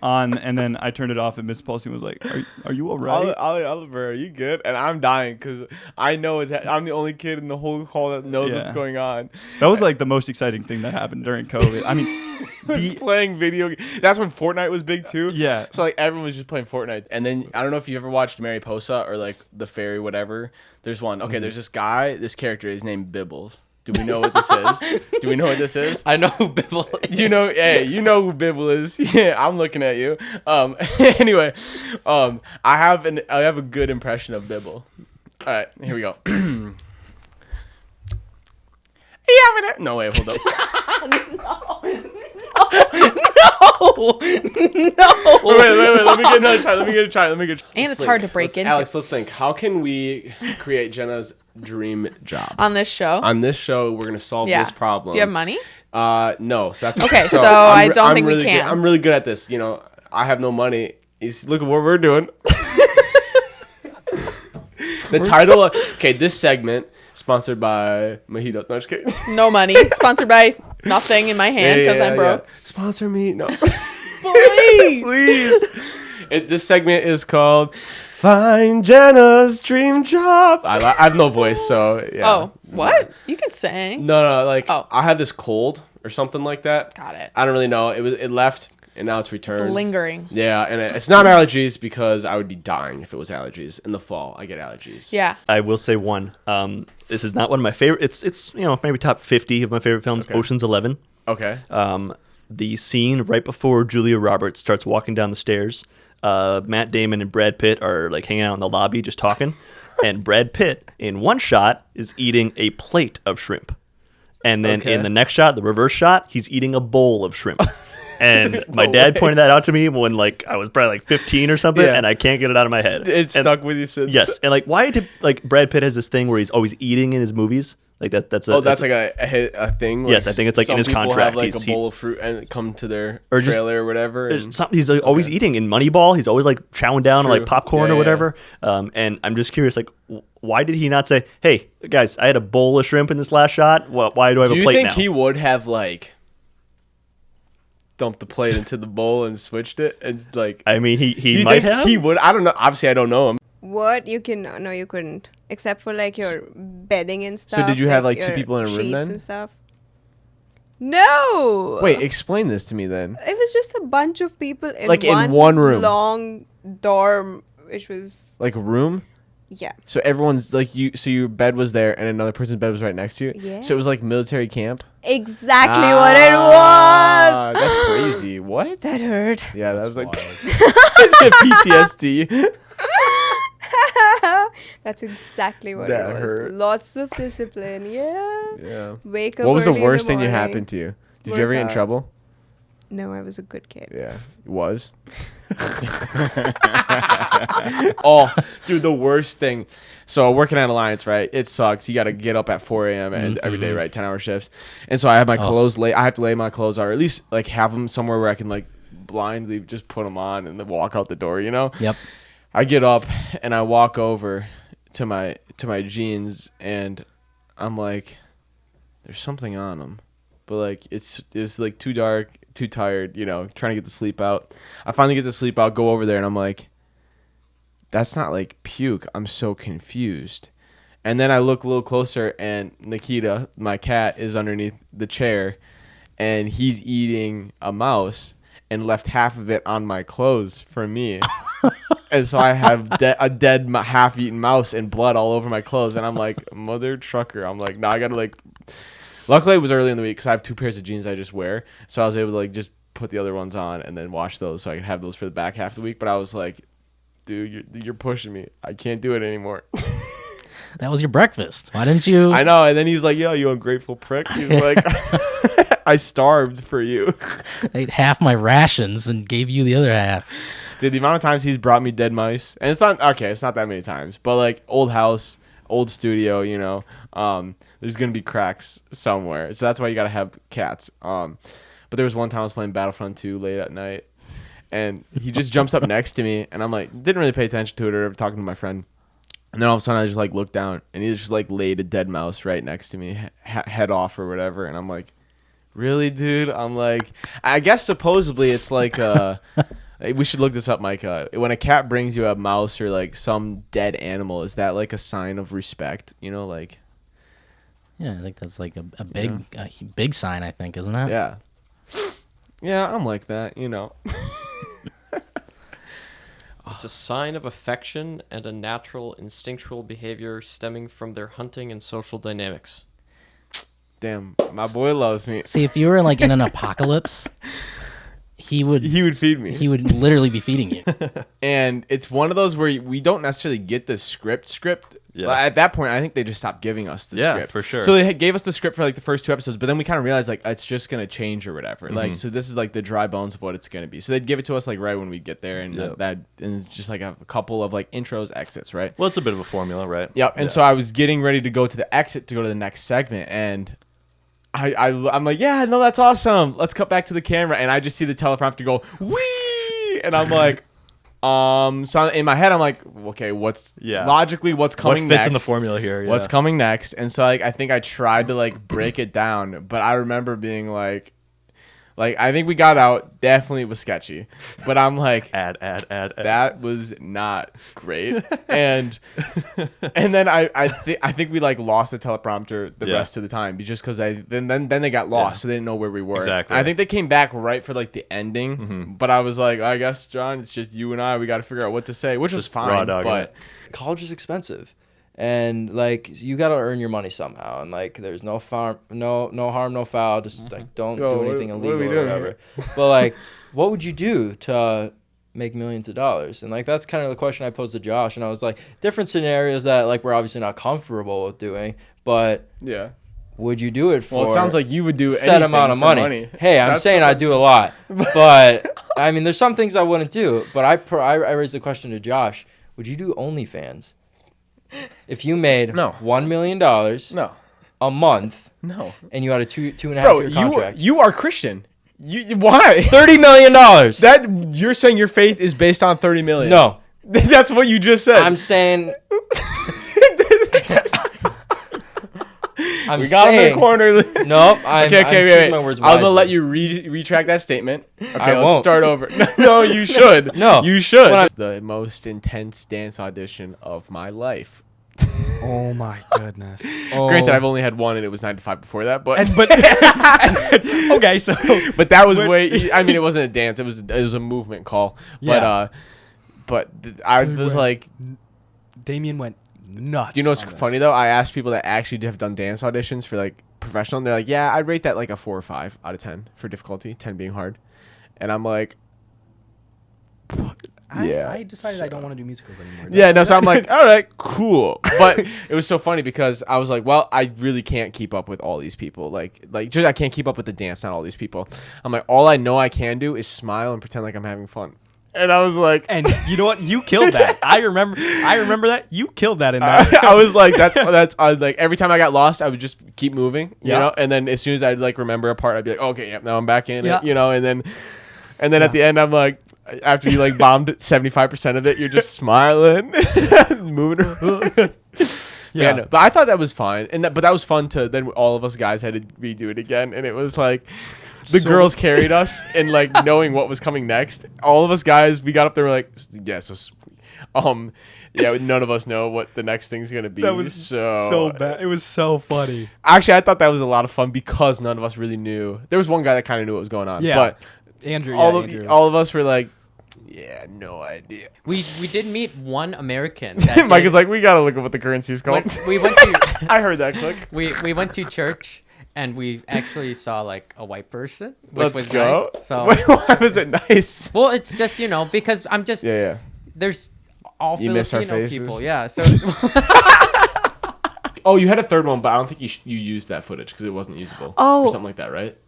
on, and then I turned it off, and Miss Paulson was like, are you all right? Oliver, are you good? And I'm dying because I know I'm the only kid in the whole call that knows what's Yeah. going on. That was like the most exciting thing that happened during COVID. I mean, was playing video. That's when Fortnite was big too. Yeah. So like everyone was just playing Fortnite. And then I don't know if you ever watched Mariposa or like The Fairy, whatever. There's one. Okay, there's this guy, this character. His name Bibbles. Do we know what this is? Do we know what this is? I know who Bibble is. You know who Bibble is. Yeah, I'm looking at you. Anyway, I have a good impression of Bibble. All right, here we go. No, wait, hold up. No. Wait, let me get another try. Let me get a try. And it's hard to break into. Alex, let's think. How can we create Jenna's dream job? On this show? On this show, we're going to solve this problem. Do you have money? No. So that's Okay, so I don't think we really can. I'm really good at this. I have no money. Look at what we're doing. The title of, this segment sponsored by Mojitos. No, just kidding. No money. Sponsored by nothing in my hand because I'm broke. Yeah. Sponsor me. No. Please. Please. This segment is called Find Jenna's Dream Job. I have no voice, so yeah. Oh, what? You can sing. No, I have this cold or something like that. Got it. I don't really know. It left and now it's returned. It's lingering. Yeah, and it's not allergies because I would be dying if it was allergies. In the fall, I get allergies. Yeah. I will say one. This is not one of my favorite. It's maybe top 50 of my favorite films. Okay. Ocean's 11. Okay. The scene right before Julia Roberts starts walking down the stairs. Matt Damon and Brad Pitt are like hanging out in the lobby just talking, and Brad Pitt in one shot is eating a plate of shrimp, and then in the next shot, the reverse shot, he's eating a bowl of shrimp. And my dad pointed that out to me when like I was probably like 15 or something, and I can't get it out of my head. It's stuck with you since. Yes, and like why did like Brad Pitt has this thing where he's always eating in his movies? Like that's a that's like a thing. Yes, I think it's like in his contract. Some people have like a bowl of fruit and come to their trailer or whatever. He's like, always eating in Moneyball. He's always like chowing down on like popcorn or whatever. And I'm just curious, like, why did he not say, "Hey guys, I had a bowl of shrimp in this last shot. Why do I have a plate now?" Do you think he would have like dumped the plate into the bowl and switched it? And like, I mean, he might have. He would. I don't know. Obviously, I don't know him. What? You can no, you couldn't, except for like your bedding and stuff. So did you have like 2 your people in a room sheets then? and stuff? No. Wait, explain this to me then. It was just a bunch of people in Like in one room, long dorm, which was like a room. Yeah. So everyone's like you. So your bed was there, and another person's bed was right next to you. Yeah. So it was like military camp. exactly what it was. That's crazy. What? That hurt. Yeah, that was like PTSD. That's exactly what That it was. hurt. Lots of discipline. Yeah. Yeah. Wake up. What was the early in worst thing that morning, happened to you? Did you ever get in work out. trouble? No, I was a good kid. Yeah, was. Oh, dude, the worst thing. So working at Alliance, right? It sucks. You got to get up at 4 a.m. and every day, right? 10-hour shifts. And so I have my clothes lay. I have to lay my clothes out, or at least like have them somewhere where I can like blindly just put them on and then walk out the door. You know? Yep. I get up and I walk over to my jeans and I'm like, there's something on them, but like it's like too dark, too tired, you know, trying to get the sleep out. I finally get the sleep out, go over there, and I'm like, that's not like puke. I'm so confused. And then I look a little closer, and Nikita, my cat, is underneath the chair, and he's eating a mouse and left half of it on my clothes for me. And so I have a dead half-eaten mouse and blood all over my clothes. And I'm like, mother trucker. I'm like, no, I got to like... Luckily, it was early in the week because I have 2 pairs of jeans I just wear. So I was able to like just put the other ones on and then wash those so I could have those for the back half of the week. But I was like, dude, you're pushing me. I can't do it anymore. That was your breakfast. Why didn't you? I know. And then he was like, yo, you ungrateful prick. He's like, I starved for you. I ate half my rations and gave you the other half. Dude, the amount of times he's brought me dead mice, and it's not that many times, but like old house, old studio, you know, there's gonna be cracks somewhere, so that's why you gotta have cats. But there was one time I was playing Battlefront 2 late at night, and he just jumps up next to me, and I'm like, didn't really pay attention to it or talking to my friend, and then all of a sudden I just like looked down, and he just like laid a dead mouse right next to me, head off or whatever, and I'm like, really, dude? I'm like, I guess supposedly it's like we should look this up, Mike. When a cat brings you a mouse or like some dead animal, is that like a sign of respect? You know, like. Yeah, I think that's like a big sign. I think, isn't it? Yeah. Yeah, I'm like that. You know. It's a sign of affection and a natural instinctual behavior stemming from their hunting and social dynamics. Damn, my boy loves me. See, if you were like in an apocalypse, he would feed me. He would literally be feeding you. And it's one of those where we don't necessarily get the script. Yeah. But at that point, I think they just stopped giving us the Yeah, script. for sure. So they gave us the script for like the first 2 episodes, but then we kind of realized like it's just gonna change or whatever. Like, so this is like the dry bones of what it's gonna be. So they'd give it to us like right when we get there, and and it's just like a couple of like intros, exits, right? Well, it's a bit of a formula, right? Yep. And so I was getting ready to go to the exit to go to the next segment, and I'm like, yeah, no, that's awesome. Let's cut back to the camera, and I just see the teleprompter go wee, and I'm like, so in my head I'm like, okay, what's logically what's coming what fits next? in the formula here? What's Yeah. coming next? And so like I think I tried to like break it down, but I remember being like I think we got out. Definitely was sketchy, but I'm like, add. That was not great, and then I think we like lost the teleprompter the rest of the time just because then they got lost, so they didn't know where we were. Exactly. I think they came back right for like the ending, but I was like, I guess John, it's just you and I. We got to figure out what to say, which was fine, but college is expensive. And like you gotta earn your money somehow, and like there's no harm, no foul. Just like don't do anything illegal or whatever. But like, what would you do to make millions of dollars? And like that's kind of the question I posed to Josh, and I was like, different scenarios that like we're obviously not comfortable with doing, but yeah, would you do it for? Well, it sounds like you would do set amount of anything for money. Hey, I'm saying I do a lot, but I mean, there's some things I wouldn't do. But I raised the question to Josh: would you do OnlyFans if you made $1 million a month? No. And you had a 2.5 year contract. You are Christian. Why? $30 million. That you're saying your faith is based on $30 million? No. That's what you just said. I'm saying. We got him in the corner. Nope. I'm choosing my words wisely. I'm gonna let you retract that statement. Okay, I let's won't. start over. No, you should. No, you should. The most intense dance audition of my life. Oh my goodness. Granted, I've only had one, and it was 9 to 5 before that. But okay, so but that was way. I mean, it wasn't a dance. It was a movement call. Yeah. But I was like, Damien went nuts. Do you know what's funny though? I asked people that actually have done dance auditions for like professional, and they're like, "Yeah, I'd rate that like a 4 or 5 out of 10 for difficulty, 10 being hard." And I'm like, I decided I don't want to do musicals anymore. Yeah, no, so I'm like, all right, cool. But it was so funny because I was like, well, I really can't keep up with all these people. Like just I can't keep up with the dance, not all these people. I'm like, all I know I can do is smile and pretend like I'm having fun. And I was like, and you know what? You killed that. I remember that. You killed that in that. I was like, that's like every time I got lost, I would just keep moving, you know. And then as soon as I'd like remember a part, I'd be like, okay, yep, now I'm back in it, you know. And then at the end, I'm like, after you like bombed 75% of it, you're just smiling, moving around. Yeah, no, but I thought that was fine, but that was fun to. Then all of us guys had to redo it again, and it was like. The girls carried us in like knowing what was coming next. All of us guys, we got up there, we're like, none of us know what the next thing's gonna be. That was so bad. It was so funny. Actually, I thought that was a lot of fun because none of us really knew. There was one guy that kind of knew what was going on. Yeah, but Andrew. All of us were like, yeah, no idea. We did meet one American. Mike is like, we gotta look at what the currency is called. We went to. I heard that click. We went to church. And we actually saw like a white person, which Let's was go. nice. So wait, why was it nice? Well, it's just because I'm just There's all you miss our Filipino faces? people, yeah. So oh, you had a third one, but I don't think you used that footage because it wasn't usable or something like that, right?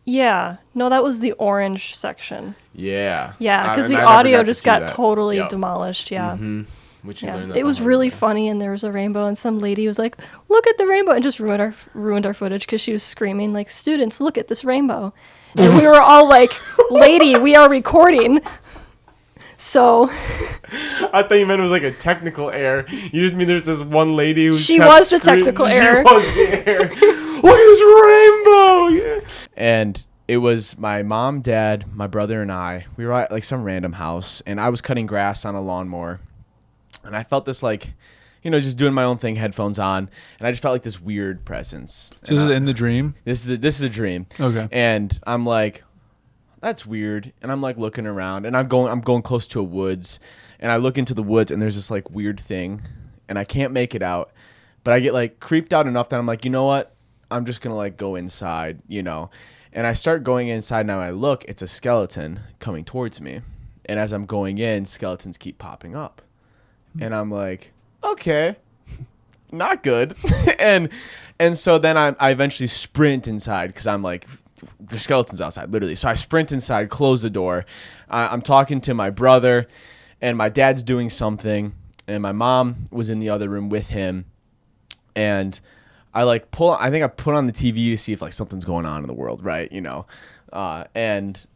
Yeah, no, that was the orange section. Yeah. Yeah, because the audio just got totally demolished. Yeah. Mm-hmm. Which you learned that it was really funny, and there was a rainbow, and some lady was like, "Look at the rainbow," and just ruined our footage because she was screaming like, "Students, look at this rainbow!" And we were all like, "Lady, we are recording." So. I thought you meant it was like a technical error. You just mean there's this one lady who. She was the technical error. She was the error. Look at this rainbow! Yeah. And it was my mom, dad, my brother, and I. We were at like some random house, and I was cutting grass on a lawnmower. And I felt this like, just doing my own thing, headphones on, and I just felt like this weird presence. So this is in the dream? This is a dream. Okay. And I'm like, that's weird. And I'm like looking around, and I'm going close to a woods, and I look into the woods, and there's this like weird thing, and I can't make it out, but I get like creeped out enough that I'm like, you know what? I'm just gonna like go inside, And I start going inside, and now I look, it's a skeleton coming towards me, and as I'm going in, skeletons keep popping up. And I'm like, okay, not good. and so then I eventually sprint inside because I'm like, there's skeletons outside, literally. So I sprint inside, close the door. I'm talking to my brother, and my dad's doing something, and my mom was in the other room with him. And I put on the TV to see if like something's going on in the world, right? And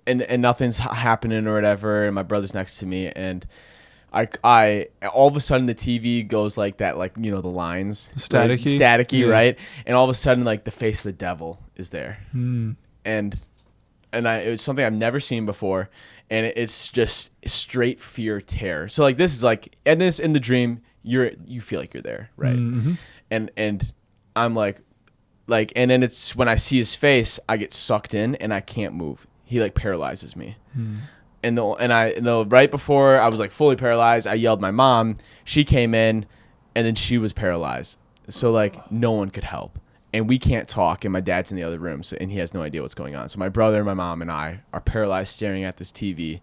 nothing's happening or whatever. And my brother's next to me, and I all of a sudden the TV goes like that, like the lines staticky, right? And all of a sudden like the face of the devil is there, and it was something I've never seen before, and it's just straight fear, terror. So like this is like, and this in the dream you feel like you're there, right? Mm-hmm. And I'm like, and then it's when I see his face, I get sucked in and I can't move. He like paralyzes me. And right before I was like fully paralyzed, I yelled my mom. She came in, and then she was paralyzed. So like no one could help, and we can't talk. And my dad's in the other room, and he has no idea what's going on. So my brother, my mom, and I are paralyzed, staring at this TV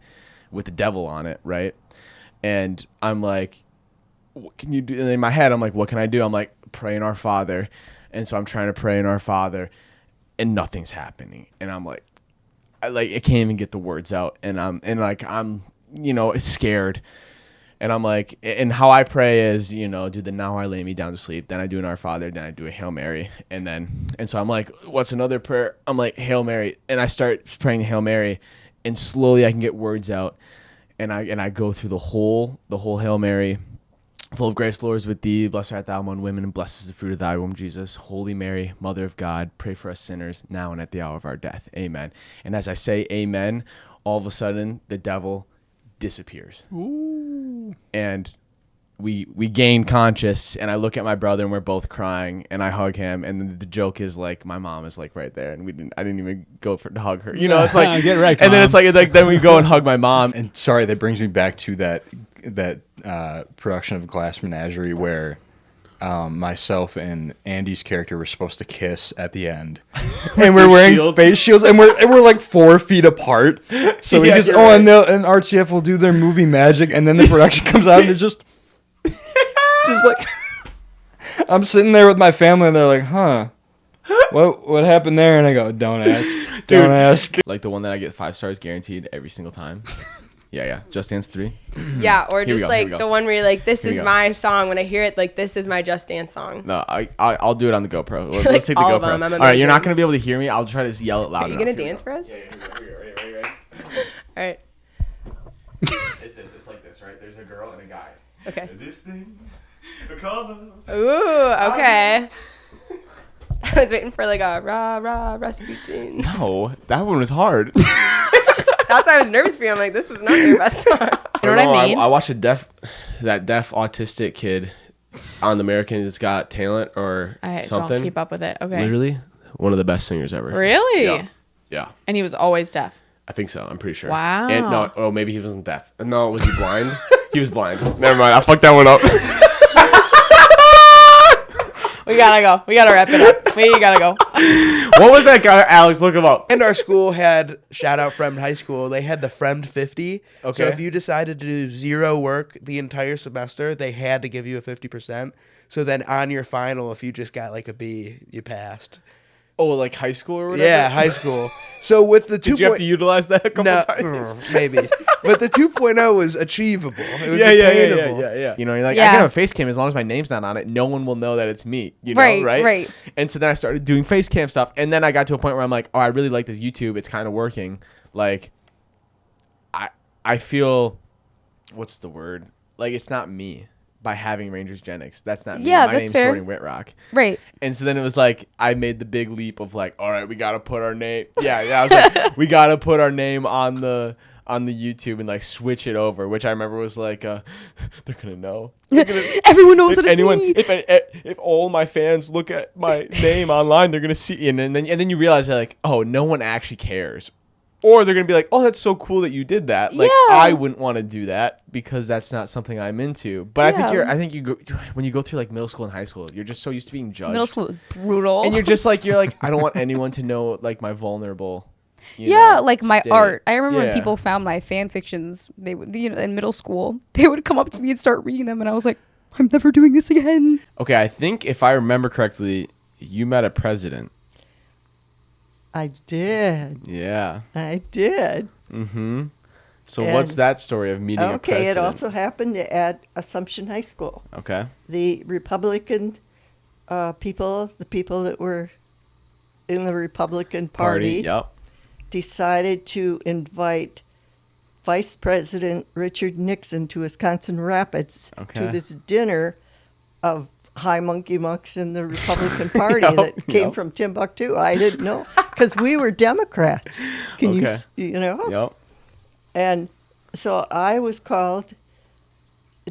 with the devil on it, right? And I'm like, what can you do? And in my head, I'm like, what can I do? I'm like, praying our Father. And so I'm trying to pray in our Father and nothing's happening. And I'm like, I can't even get the words out. And I'm scared. And I'm like, and how I pray is, do the now I lay me down to sleep. Then I do an Our Father. Then I do a Hail Mary. And so I'm like, what's another prayer? I'm like, Hail Mary. And I start praying Hail Mary. And slowly I can get words out. And I go through the whole Hail Mary. Full of grace, Lord is with thee. Blessed art thou among women, and blessed is the fruit of thy womb, Jesus. Holy Mary, Mother of God, pray for us sinners, now and at the hour of our death. Amen. And as I say amen, all of a sudden, the devil disappears. Ooh. And we gain conscious, and I look at my brother, and we're both crying, and I hug him, and the joke is like, my mom is like right there, and I didn't even go to hug her. It's like, get right, and then it's like then we go and hug my mom. And sorry, that brings me back to that production of Glass Menagerie where myself and Andy's character were supposed to kiss at the end, and we're wearing face shields, and we're like 4 feet apart. So we just and RCF will do their movie magic, and then the production comes out, and it's just like I'm sitting there with my family, and they're like, "Huh, what happened there?" And I go, "Don't ask, don't ask." Like the one that I get 5 stars guaranteed every single time. Yeah. Just Dance 3. Yeah, or just like the the one where you're like, this Here we is go. my song. When I hear it, like, this is my Just Dance song. No, I'll do it on the GoPro. Let's Like take the all of GoPro. them, I'm All right, you're not amazing. going to be able to hear me. I'll try to yell it loud Are you enough. gonna dance for us? Yeah, here we go. All right. It's like this, right? There's a girl and a guy. Okay. This thing, a color. Ooh, okay. I was waiting for like a rah rah Rasputin. No, that one was hard. That's why I was nervous for you. I'm like, this was not your best song. You know what I mean? I watched that deaf autistic kid on American's Got Talent or I something. don't keep up with it. Okay. Literally one of the best singers ever. Really? Yeah. And he was always deaf. I think so. I'm pretty sure. Wow. And maybe he wasn't deaf. No, was he blind? He was blind. Never mind. I fucked that one up. We gotta go. We gotta wrap it up. We gotta go. What was that guy, Alex? Look him up. And our school had, shout out Fremd High School, they had the Fremd 50. Okay. So if you decided to do 0 work the entire semester, they had to give you a 50%. So then on your final, if you just got like a B, you passed. Oh, like high school or whatever? Yeah, high school. So with the 2. Did you have to utilize that a couple times? Maybe. But the 2.0 was achievable. It was Yeah. attainable. You know, you're like, Yeah. I can have a face cam as long as my name's not on it. No one will know that it's me. You know, Right. And so then I started doing face cam stuff. And then I got to a point where I'm like, oh, I really like this YouTube. It's kind of working. Like, I feel, what's the word? Like, it's not me. By having Rangers Genix. That's not me. Yeah, My that's name's fair. Jordan Whitrock. Right. And so then it was like, I made the big leap of like, all right, we got to put our name. Yeah. I was like, we got to put our name on the YouTube and like switch it over, which I remember was like, they're going to know. Everyone knows that it's me. If all my fans look at my name online, they're going to see. And then you realize that like, oh, no one actually cares. Or they're going to be like, oh, that's so cool that you did that. Like, Yeah. I wouldn't want to do that because that's not something I'm into. But I think you go, when you go through like middle school and high school, you're just so used to being judged. Middle school was brutal. And you're like, I don't want anyone to know like my vulnerable. Like my state. art. I remember when Yeah. people found my fan fictions. They would, in middle school, they would come up to me and start reading them, and I was like, I'm never doing this again. Okay, I think if I remember correctly, you met a president. I did. Yeah. I did. Mm-hmm. So And- what's that story of meeting a Okay, president? it also happened at Assumption High School. Okay. The Republican people, the people that were in the Republican Party, Yep. decided to invite Vice President Richard Nixon to Wisconsin Rapids Okay. to this dinner of high monkey monks in the Republican Party Yep, that came yep. from Timbuktu. I didn't know because we were Democrats. Okay. You know? Yep. And so I was called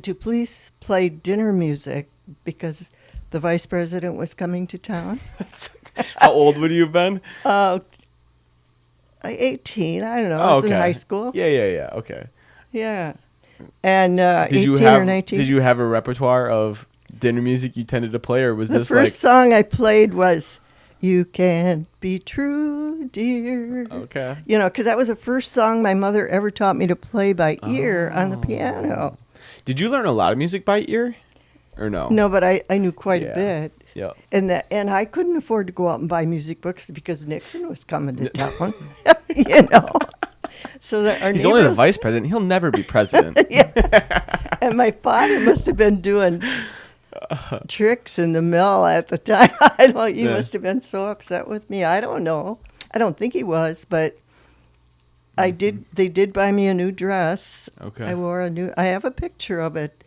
to please play dinner music because the vice president was coming to town. How old would you have been? 18. I don't know. I was in high school. Yeah. Okay. Yeah. And 18 or 19. Did you have a repertoire of dinner music you tended to play, or was The this first song I played was "You Can't Be True, Dear." Okay. You know, because that was the first song my mother ever taught me to play by ear on the piano. Did you learn a lot of music by ear? or no? No, but I knew quite a Yeah. bit. Yeah. And I couldn't afford to go out and buy music books because Nixon was coming to town. You know. So that our He's only the neighbor- vice president. He'll never be president. And my father must have been doing tricks in the mill at the time. I don't. He Yeah. must have been so upset with me. I don't know. I don't think he was, but I did. They did buy me a new dress. Okay. I wore a new. I have a picture of it,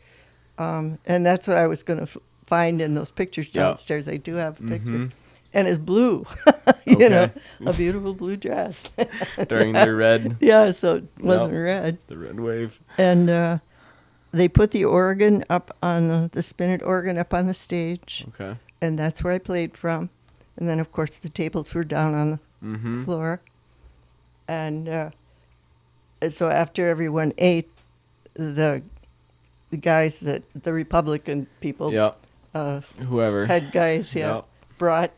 and that's what I was going to find in those pictures Yeah. downstairs. I do have a picture, Mhm. and it's blue. You Okay. know, a beautiful blue dress. During the red. Yeah, so it wasn't Yep. red. The red wave. And they put the organ up on the spinet organ up on the stage. Okay. And that's where I played from. And then, of course, the tables were down on the Mhm. floor. And so after everyone ate, the guys that the Republican people, Yep. Whoever. head guys, Yep. brought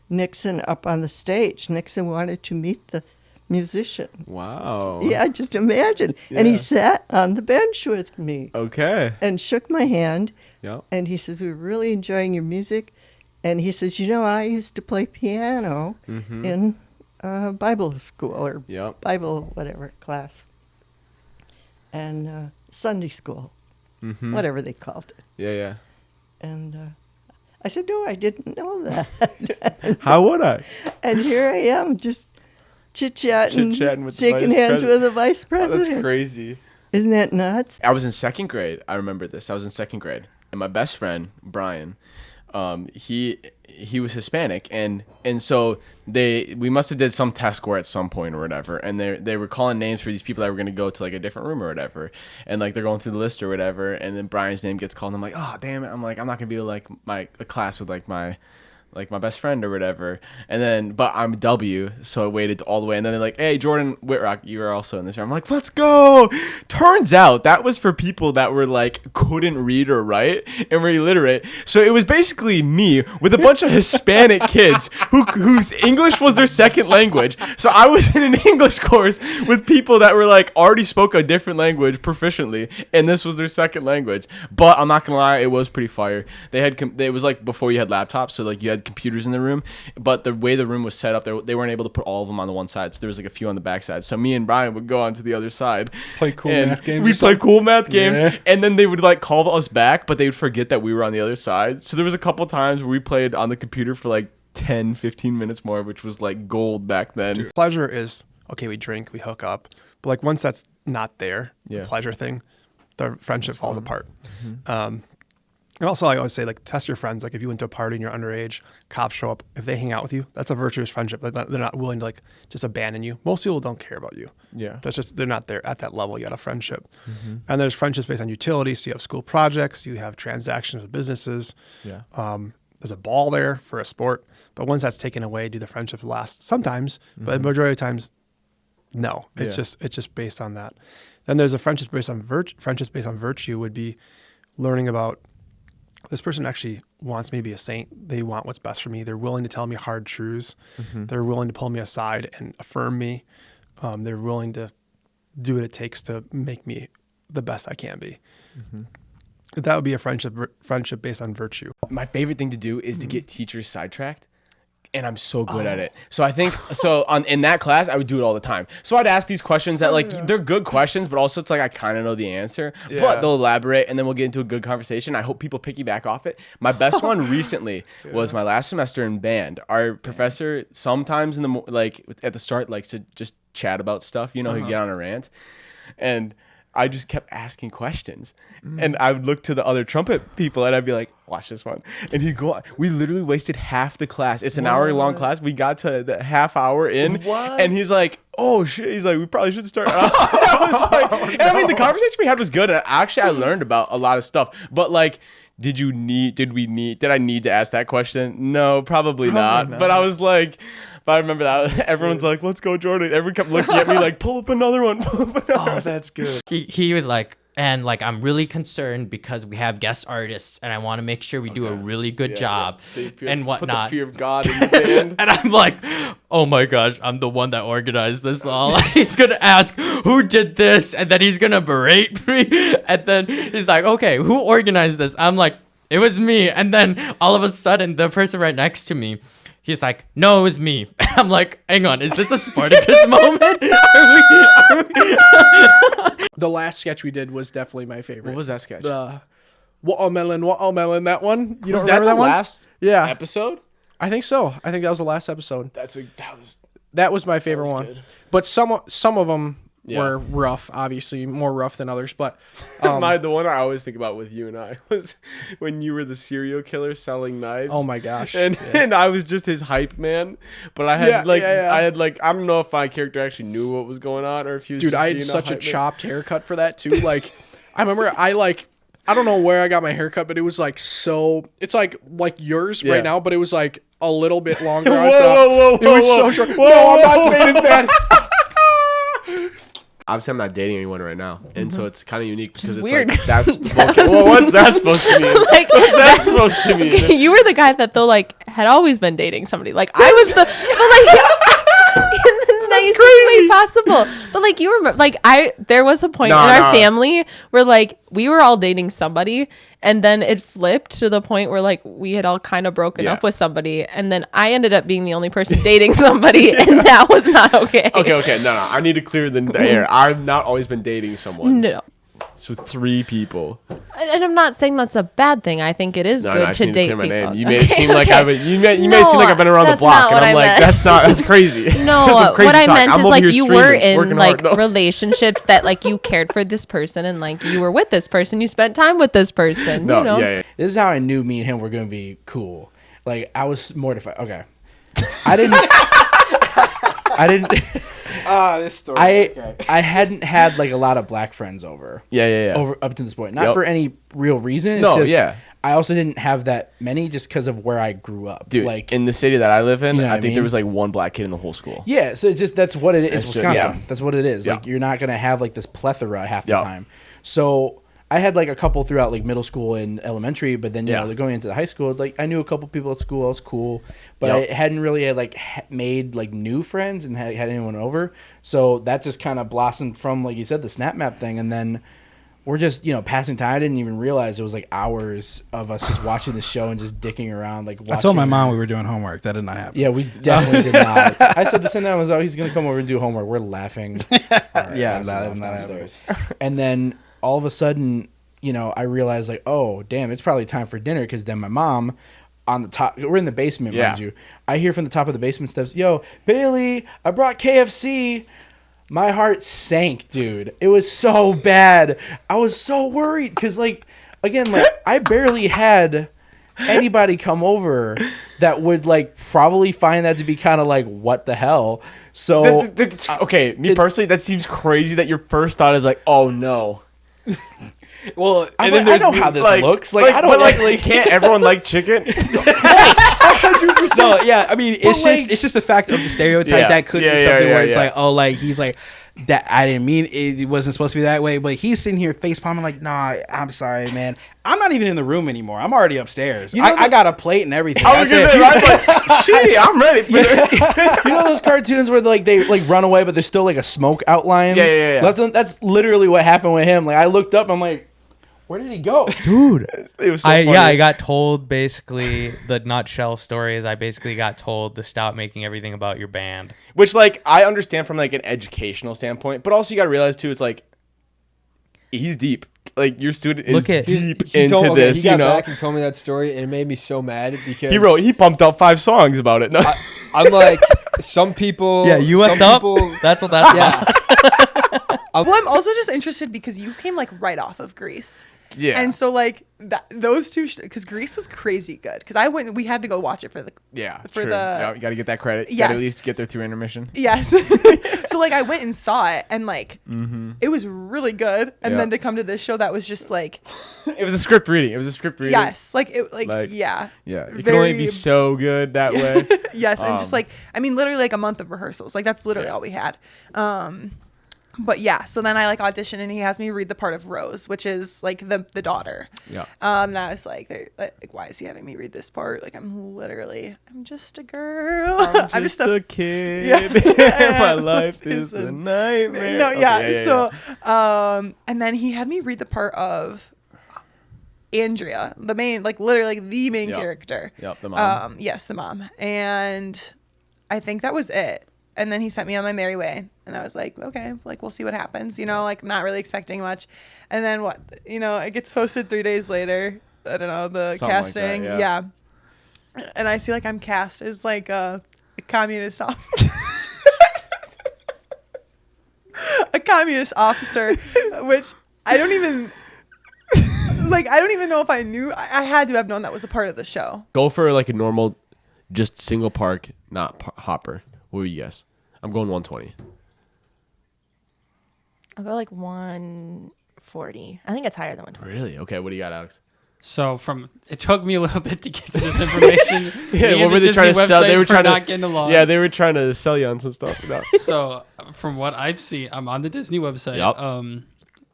Nixon up on the stage. Nixon wanted to meet the musician. Wow. Yeah, just imagine. And Yeah. he sat on the bench with me. Okay. And shook my hand. Yep. And he says, "We're really enjoying your music." And he says, "You know, I used to play piano Mhm. in Bible school or Yep. Bible whatever class. And Sunday school, Mhm. whatever they called it." Yeah, yeah. And I said, "No, I didn't know that." How would I? And here I am, just chit-chatting, Chit-chatting with the shaking vice hands with the vice Oh, president. that's crazy. Isn't that nuts? I was in second grade. I remember this. I was in second grade, and my best friend Brian, he was Hispanic, and so we must have did some test score at some point or whatever, and they were calling names for these people that were gonna go to like a different room or whatever, and like they're going through the list or whatever, and then Brian's name gets called, and I'm like, oh damn it, I'm like, I'm not gonna be like a class with like my best friend or whatever, and then but I'm W, so I waited all the way, and then they're like, hey, Jordan Whitrock, you are also in this room. I'm like, let's go. Turns out that was for people that were like couldn't read or write and were illiterate, so it was basically me with a bunch of Hispanic kids whose English was their second language. So I was in an English course with people that were like already spoke a different language proficiently, and this was their second language. But I'm not gonna lie, it was pretty fire. It was like before you had laptops, so like you had computers in the room, but the way the room was set up, they weren't able to put all of them on the one side, so there was like a few on the back side. So me and Brian would go on to the other side, play cool and math games. we'd play cool math games, Yeah. and then they would like call us back, but they would forget that we were on the other side. So there was a couple times where we played on the computer for like 10, 15 minutes more, which was like gold back then. Pleasure is okay. We drink, we hook up, but like once that's not there, Yeah. the pleasure thing, the friendship falls apart. Mhm. And also, I always say, like, test your friends. Like, if you went to a party and you're underage, cops show up. If they hang out with you, that's a virtuous friendship. Like, they're not willing to, like, just abandon you. Most people don't care about you. Yeah. That's just, they're not there at that level yet of friendship. Mhm. And there's friendships based on utility. So you have school projects, you have transactions with businesses. Yeah. There's a ball there for a sport. But once that's taken away, do the friendships last? Sometimes, but Mhm. majority of times, no. It's Yeah. just based on that. Then there's a friendships based on virtue would be learning about this person actually wants me to be a saint. They want what's best for me. They're willing to tell me hard truths. Mhm. They're willing to pull me aside and affirm me. They're willing to do what it takes to make me the best I can be. Mhm. That would be a friendship based on virtue. My favorite thing to do is to get teachers sidetracked, and I'm so good at it. So I think in that class I would do it all the time. So I'd ask these questions that like they're good questions, but also it's like I kind of know the answer, Yeah. but they'll elaborate, and then we'll get into a good conversation. I hope people piggyback off it. My best one recently was my last semester in band. Our professor sometimes at the start likes to just chat about stuff. You know, he'd get on a rant, and I just kept asking questions, and I would look to the other trumpet people, and I'd be like, "Watch this one," and he'd go. We literally wasted half the class. It's an hour-long class. We got to the half hour in, and he's like, "Oh shit!" He's like, "We probably should start." I was like, and I mean, the conversation we had was good, and actually, I learned about a lot of stuff. But like, did I need to ask that question? No, probably not. But I was like. But I remember that everyone's like, "Let's go, Jordan." Everyone kept looking at me like, "Pull up another one." Oh, that's good. He was like, and like, I'm really concerned because we have guest artists, and I want to make sure we do a really good job So you and whatnot. Put the fear of God in the band. And I'm like, oh my gosh, I'm the one that organized this all. He's gonna ask who did this, and then he's gonna berate me, and then he's like, okay, who organized this? I'm like, it was me. And then all of a sudden, the person right next to me, he's like, no, it was me. I'm like, hang on, is this a Spartacus moment? The last sketch we did was definitely my favorite. What was that sketch? The watermelon, that one. You Was don't that remember the that one? last Yeah. episode? I think so. I think that was the last episode. That was my favorite one. good. But some of them Yeah. were rough, obviously more rough than others. But the one I always think about with you and I was when you were the serial killer selling knives. Oh my gosh! And I was just his hype man. But I had I don't know if my character actually knew what was going on or if he was. Dude, just I had being such a hype man. chopped haircut for that too. Like, I remember I don't know where I got my haircut, but it was like it's like yours Yeah. right now, but it was like a little bit longer Whoa, on top. whoa, It was whoa, so whoa. short. Whoa, No, I'm whoa, not saying it's bad. Obviously, I'm not dating anyone right now, and so it's kind of unique because is it's weird. like that's okay. Well, what's that supposed to mean? Like, what's that supposed to mean? Okay, you were the guy that though had always been dating somebody. Like I was the in the nicest way possible. But you remember there was a point in our family where we were all dating somebody, and then it flipped to the point where we had all kind of broken up with somebody, and then I ended up being the only person dating somebody, and that was not okay. Okay, no, I need to clear the air. I've not always been dating someone. No. So 3 people. And I'm not saying that's a bad thing. I think it is good to date people. You made it seem like I've been. You made it seem like I've been around the that's block, not and what I'm I like, meant. that's crazy. No, That's some crazy what I talk. meant I'm is over here you were streaming, in working hard. No. relationships that you cared for this person and you were with this person, you spent time with this person. No, you know? yeah. This is how I knew me and him were gonna be cool. I was mortified. Okay, I didn't. This story. I hadn't had a lot of black friends over. Yeah. Over up to this point, not for any real reason. It's just, I also didn't have that many just because of where I grew up. Dude, in the city that I live in, You know what I I think there mean? was one black kid in the whole school. Yeah, so that's what it is. It's That's Wisconsin. yeah. That's what it is. Yeah. You're not gonna have this plethora half the Yeah. time. So I had a couple throughout middle school and elementary, but then they're going into the high school. I knew a couple people at school. I was cool, but I hadn't really had made new friends and had anyone over. So that just kind of blossomed from you said, the Snap Map thing, and then we're just passing time. I didn't even realize it was hours of us just watching the show and just dicking around. I told my mom we were doing homework. That did not happen. Yeah, we definitely did not. I said the same time I was, he's gonna come over and do homework. We're laughing. Yeah, that did not happen. And then all of a sudden, I realized oh damn, it's probably time for dinner, because then my mom on the top, we're in the basement, mind you. I hear from the top of the basement steps, yo, Bailey, I brought KFC. My heart sank, dude. It was so bad. I was so worried because, again, I barely had anybody come over that would probably find that to be kind of what the hell. So okay, me personally, that seems crazy that your first thought is oh no. Well, I know how this looks. I don't can't everyone like chicken? 100%. No, yeah. I mean, it's just the fact of the stereotype that could be something where it's he's that I didn't mean it wasn't supposed to be that way, but he's sitting here face palming nah, I'm sorry, man. I'm not even in the room anymore. I'm already upstairs. I got a plate and everything. I was gonna say, gee, I'm ready for it. You know those cartoons where they run away, but there's still a smoke outline? Yeah. Left on, that's literally what happened with him. I looked up, I'm where did he go? Dude, it was so funny. funny. I got told the nutshell story is I basically got told to stop making everything about your band. Which I understand from an educational standpoint, but also you gotta realize too, it's he's deep. Your student is deep into this. He got back and told me that story, and it made me so mad because he pumped out 5 songs about it. No. I'm some people. Yeah, you some effed up. people- That's what that's about. Well, I'm also just interested because you came right off of Grease. Yeah. And so those two, because Grease was crazy good. Because we had to go watch it for the. Yeah. You got to get that credit. You Yes. got to at least get there through intermission. Yes. So I went and saw it, and it was really good. And then to come to this show, that was just it was a script reading. Yes, yeah. Yeah, it can only be so good that way. Yes, and just literally a month of rehearsals. That's literally all we had. But yeah, so then I audition, and he has me read the part of Rose, which is the daughter. Yeah. And I was why is he having me read this part? I'm just a girl. I'm just a kid. Yeah. My life is a nightmare. No, Okay, yeah. And then he had me read the part of Andrea, the main, like literally like the main character. Yep, the mom. Yes, the mom. And I think that was it. And then he sent me on my merry way. And I was like, okay, like we'll see what happens, you know, like not really expecting much. And then what, you know, it gets posted 3 days later. I don't know, the Something like casting. that, yeah. And I see like I'm cast as like a communist officer. A communist officer, which I don't even know if I knew. I had to have known that was a part of the show. Go for like a normal, just single park, not hopper. What would you guess? I'm going 120. I'll go like 140. I think it's higher than 120. Really? Okay. What do you got, Alex? So it took me a little bit to get to this information. Yeah, what were they trying to sell? They were trying to not getting along. Yeah, they were trying to sell you on some stuff. No. So from what I've seen, I'm on the Disney website. Yep.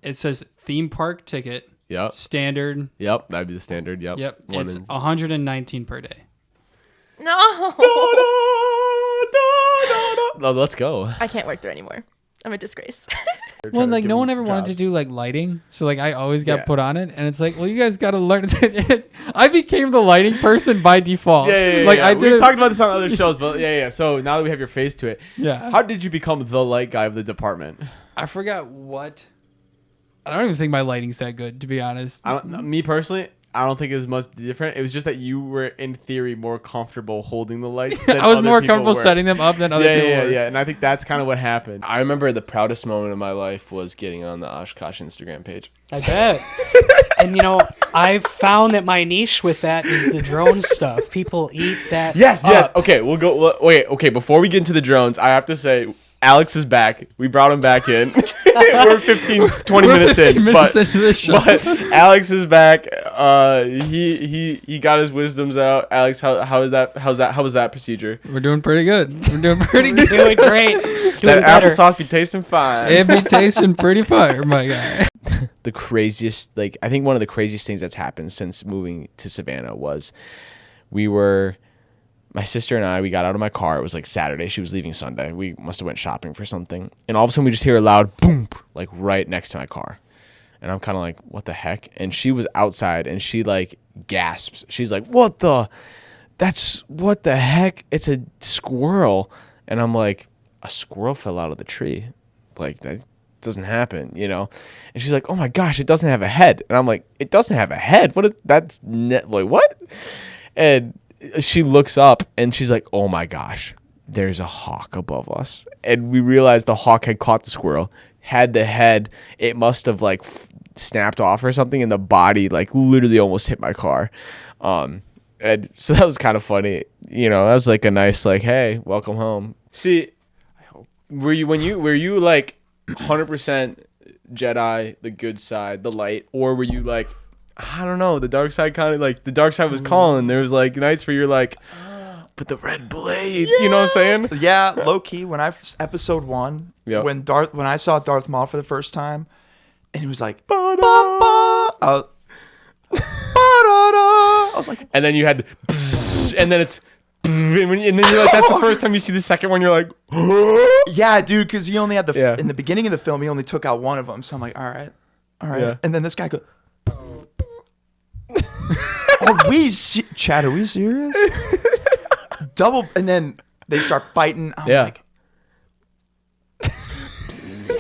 It says theme park ticket. Yep. Standard. Yep, that'd be the standard. Yep. Yep. It's 119 per day. No. No, let's go. I can't work there anymore. I'm a disgrace. Well, like no one ever wanted to do like lighting, so like I always got put on it, and it's like, well, you guys got to learn. I became the lighting person by default. Yeah. Like I did. We've talked about this on other shows, but yeah. So now that we have your face to it, yeah. How did you become the light guy of the department? I forgot what. I don't even think my lighting's that good, to be honest. Me personally, I don't think it was much different. It was just that you were, in theory, more comfortable holding the lights. Than I was other more people comfortable were. setting them up than other people were. Yeah. And I think that's kind of what happened. I remember the proudest moment of my life was getting on the Oshkosh Instagram page. I bet. And you know, I've found that my niche with that is the drone stuff. People eat that. Yes. up. Okay, we'll go. Wait. Okay, before we get into the drones, I have to say, Alex is back. We brought him back in. We're 20 minutes in. But Alex is back. He got his wisdoms out. Alex, how was that procedure? We're doing pretty good. We're doing pretty good. Doing great. That applesauce be tasting fine. It be tasting pretty fire, my guy. The craziest, like I think one of the craziest things that's happened since moving to Savannah was my sister and I, we got out of my car. It was like Saturday. She was leaving Sunday. We must have went shopping for something. And all of a sudden we just hear a loud boom, like right next to my car. And I'm kind of like, what the heck? And she was outside and she like gasps. She's like, what the heck? It's a squirrel. And I'm like, a squirrel fell out of the tree. Like that doesn't happen, you know? And she's like, oh my gosh, it doesn't have a head. And I'm like, it doesn't have a head? Like what? And she looks up and she's like, oh my gosh, there's a hawk above us. And we realized the hawk had caught the squirrel, had the head. It must have like snapped off or something, and the body like literally almost hit my car. And so that was kind of funny. You know, that was like a nice like, hey, welcome home. See, were you like 100% Jedi, the good side, the light, or were you like, I don't know, the dark side kind of like the dark side was calling. There was like nights where you're like, but the red blade, you know what I'm saying? Yeah, low key. When episode 1, Yep. when I saw Darth Maul for the first time, and he was like, I was like, and then you had, and then it's, and then you're like, that's the first time you see the second one. You're like, yeah, dude, because he only had Yeah. in the beginning of the film, he only took out one of them. So I'm like, all right, Yeah. and then this guy goes. Chad, are we serious? Double, and then they start fighting. I'm like,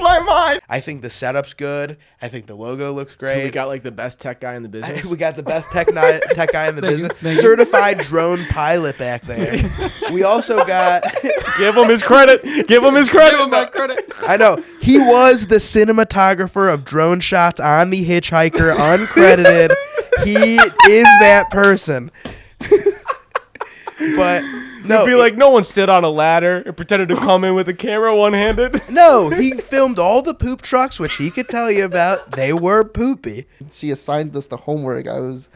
my mind. I think the setup's good. I think the logo looks great. We got like the best tech guy in the business. We got the best tech guy in the Thank you, business. thank you. Certified drone pilot back there. We also got. Give him his credit. Give him his credit. Give him my credit. I know. He was the cinematographer of drone shots on The Hitchhiker, uncredited. He is that person. But no, You'd be like, no one stood on a ladder and pretended to come in with a camera one-handed. No, he filmed all the poop trucks, which he could tell you about. They were poopy. She assigned us the homework. I was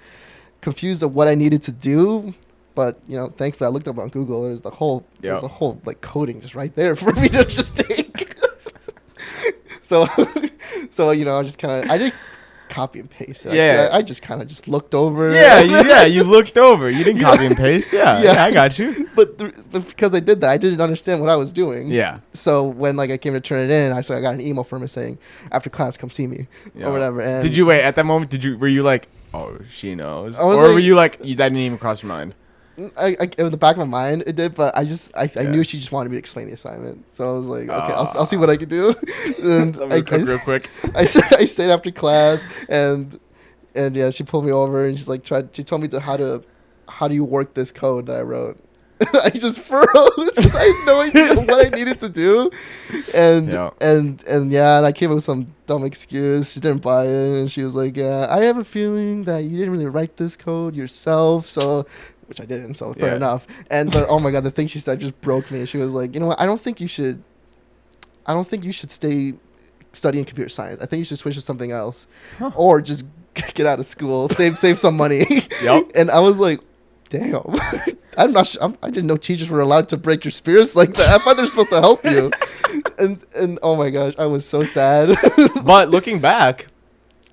confused of what I needed to do, but you know, thankfully I looked up on Google. There's a whole like coding just right there for me to just take. So you know, I just copy and paste. Yeah. I just kind of just looked over. You looked over. You didn't copy and paste. Yeah, I got you. But because I did that, I didn't understand what I was doing. Yeah. So when I came to turn it in, I got an email from her saying, after class, come see me or whatever. And did you wait at that moment? Were you like, oh, she knows, or like, were you like, that didn't even cross your mind? In the back of my mind, it did, but I knew she just wanted me to explain the assignment, so I was like, okay, I'll see what I can do. And real quick. I stayed after class, and yeah, she pulled me over and she's like, she told me how do you work this code that I wrote. I just froze because I had no idea what I needed to do, and I came up with some dumb excuse. She didn't buy it, and she was like, "Yeah, I have a feeling that you didn't really write this code yourself, so." Which I didn't, so fair enough. But oh my god, the thing she said just broke me. She was like, "You know what? I don't think you should stay studying computer science. I think you should switch to something else, or just get out of school, save some money." Yep. And I was like, "Damn, I'm not sure. I didn't know teachers were allowed to break your spirits like that. I thought they're supposed to help you." And oh my gosh, I was so sad. But looking back,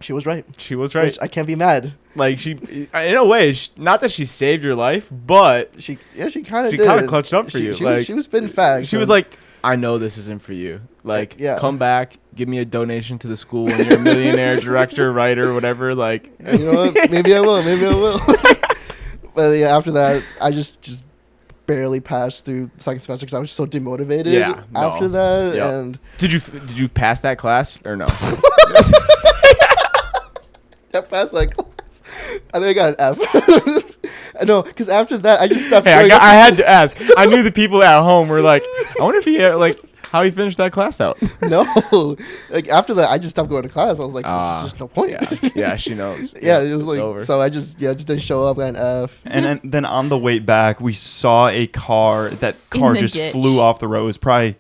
she was right. Which I can't be mad. Like she, in a way, not that she saved your life, but she kind of clutched up for you. She was spitting facts. She was like, "I know this isn't for you. Like, come back, give me a donation to the school when you're a millionaire, director, writer, whatever." Like, and you know what? Maybe I will. But yeah, after that, I just barely passed through the second semester because I was so demotivated. Yeah. After that, and did you pass that class or no? I passed that class. I think I got an F. I know, because after that, I just stopped. Hey, I had to ask. I knew the people at home were like, I wonder if he how he finished that class out. No, like after that, I just stopped going to class. I was like, there's just no point. Yeah, she knows. Yeah, it was like over. So I just didn't show up. Got an F. And then on the way back, we saw a car. That car just flew off the road. It was probably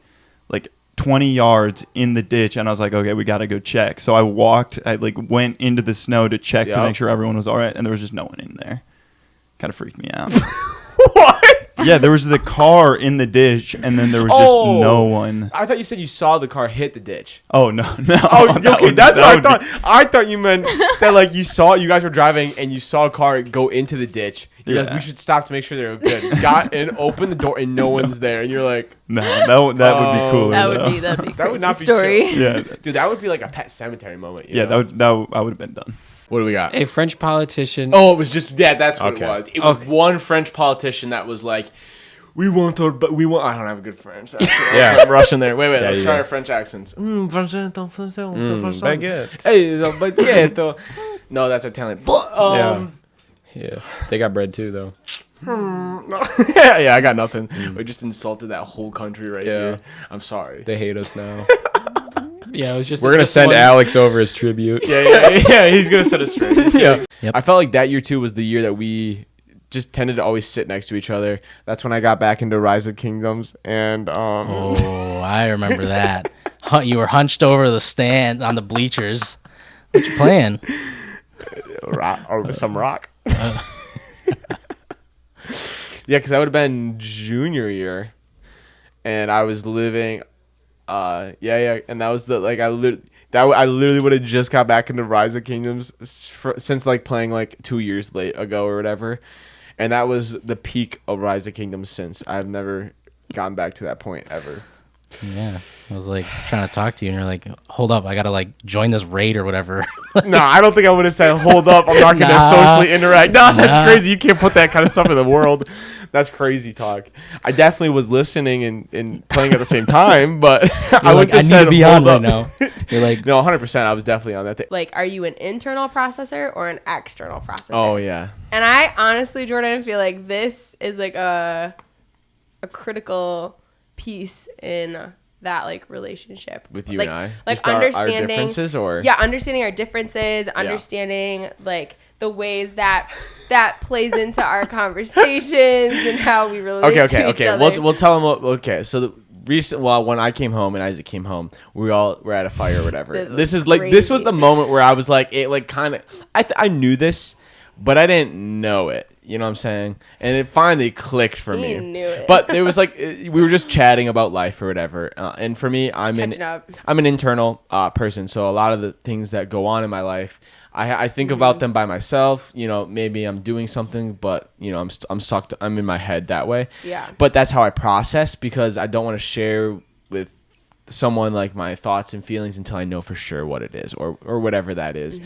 like 20 yards in the ditch, and I was like, okay, we got to go check. So I went into the snow to check to make sure everyone was all right, and there was just no one in there. Kind of freaked me out. What? Yeah, there was the car in the ditch, and then there was just no one. I thought you said you saw the car hit the ditch. Oh, no. Oh, okay, that's what I thought. I thought you meant that you guys were driving and you saw a car go into the ditch. You're like, we should stop to make sure they're good. Got in, opened the door, and no one's there. And you're like, no, that would be cooler. That'd be that would not be story. Chill. Yeah, dude, that would be like a Pet Cemetery moment. Yeah, that I would have been done. What do we got? A French politician. Oh, it was just that's what it was. It was one French politician that was like, we want. I don't have a good French. I'm Russian there. Wait. Let's try our French accents. Baguette. Hey, baguette. No, that's Italian. Yeah, they got bread too, though. Yeah, I got nothing. We just insulted that whole country right here. I'm sorry. They hate us now. Yeah, it was just. We're gonna send Alex over as tribute. Yeah. He's gonna send us straight. Yeah. I felt like that year too was the year that we just tended to always sit next to each other. That's when I got back into Rise of Kingdoms, and Oh, I remember that. You were hunched over the stand on the bleachers. What you playing? Some rock. Yeah, because that would have been junior year, and I was living. And that was I literally would have just got back into Rise of Kingdoms since playing 2 years ago or whatever, and that was the peak of Rise of Kingdoms since. I've never gone back to that point ever. Yeah, I was trying to talk to you, and you're like, "Hold up, I gotta join this raid or whatever." No, I don't think I would have said, "Hold up, I'm not gonna socially interact." No, that's crazy. You can't put that kind of stuff in the world. That's crazy talk. I definitely was listening and playing at the same time, but I wouldn't have said, "I need to be on right now." You're like, no, 100%. I was definitely on that thing. Are you an internal processor or an external processor? Oh yeah. And I honestly, Jordan, feel like this is a critical piece in that relationship with you and I, just understanding our differences, or understanding our differences, understanding the ways that plays into our conversations and how we relate to each other. We'll tell them. Okay, so when I came home and Isaac came home, we all were at a fire or whatever. This was the moment where I was like, I knew this, but I didn't know it. You know what I'm saying? And it finally clicked for He me. knew it. But there was like we were just chatting about life or whatever. And for me, I'm an internal person. So a lot of the things that go on in my life, I think about them by myself. You know, maybe I'm doing something, but you know, I'm sucked. I'm in my head that way. Yeah. But that's how I process, because I don't want to share with someone like my thoughts and feelings until I know for sure what it is or whatever that is.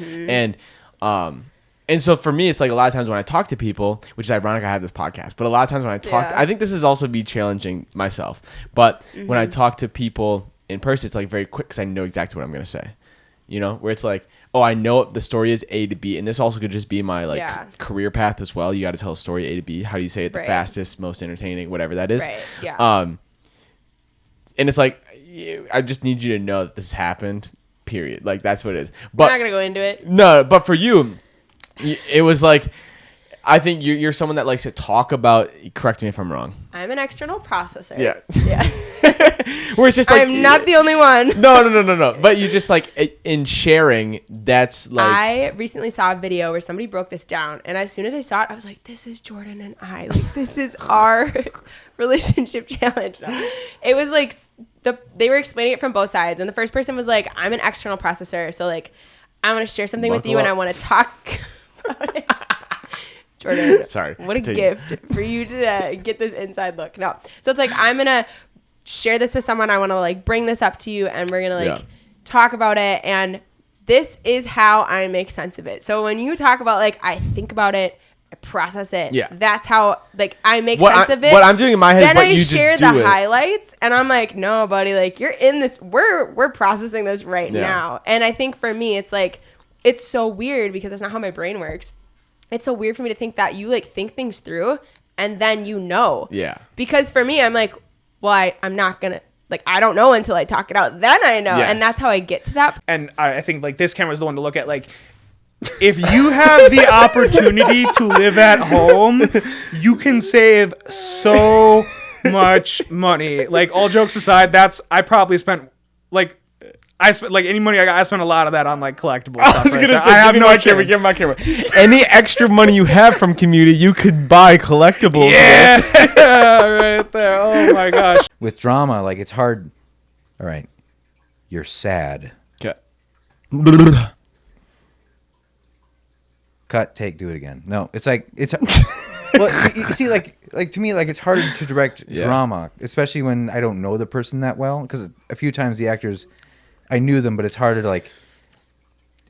And so for me, it's like a lot of times when I talk to people, which is ironic I have this podcast, but a lot of times when I talk, I think this is also me challenging myself. But when I talk to people in person, it's like very quick because I know exactly what I'm going to say. You know, where it's like, oh, I know the story is A to B. And this also could just be my like career path as well. You got to tell a story A to B. How do you say it? The fastest, most entertaining, whatever that is. Right. Yeah. And it's like, I just need you to know that this happened, period. Like, that's what it is. But I'm not going to go into it. No, but for you, it was like, I think you're someone that likes to talk about, correct me if I'm wrong. I'm an external processor. Yeah. Yeah. Where it's just like, I'm not the only one. No. But you just like, in sharing, that's like. I recently saw a video where somebody broke this down. And as soon as I saw it, I was like, this is Jordan and I. Like, this is our relationship challenge. It was like, they were explaining it from both sides. And the first person was like, I'm an external processor. So like, I want to share something with you and I want to talk about it. Jordan, sorry. What a gift for you to get this inside look. No. So it's like, I'm going to share this with someone. I want to like bring this up to you and we're going to like talk about it. And this is how I make sense of it. So when you talk about like, I think about it, I process it. Yeah. That's how like I make sense of it. What I'm doing in my head is what you just do. Then I share the highlights and I'm like, no, buddy, like you're in this, we're processing this right now. And I think for me, it's like, it's so weird because that's not how my brain works. It's so weird for me to think that you like think things through and then you know. Yeah. Because for me, I'm like, well, I'm not going to, like, I don't know until I talk it out. Then I know. Yes. And that's how I get to that. And I think like this camera is the one to look at. Like, if you have the opportunity to live at home, you can save so much money. Like, all jokes aside, I probably spent like, I spent like any money I got. I spent a lot of that on like collectible stuff. I was gonna say, I have no idea. Give my camera. Any extra money you have from community, you could buy collectibles. Yeah, right there. Oh my gosh. With drama, like it's hard. All right, you're sad. Okay. Cut. Take. Do it again. No, it's like it's. Well, you see, like to me, like it's harder to direct drama, especially when I don't know the person that well. Because a few times the actors. I knew them, but it's harder to like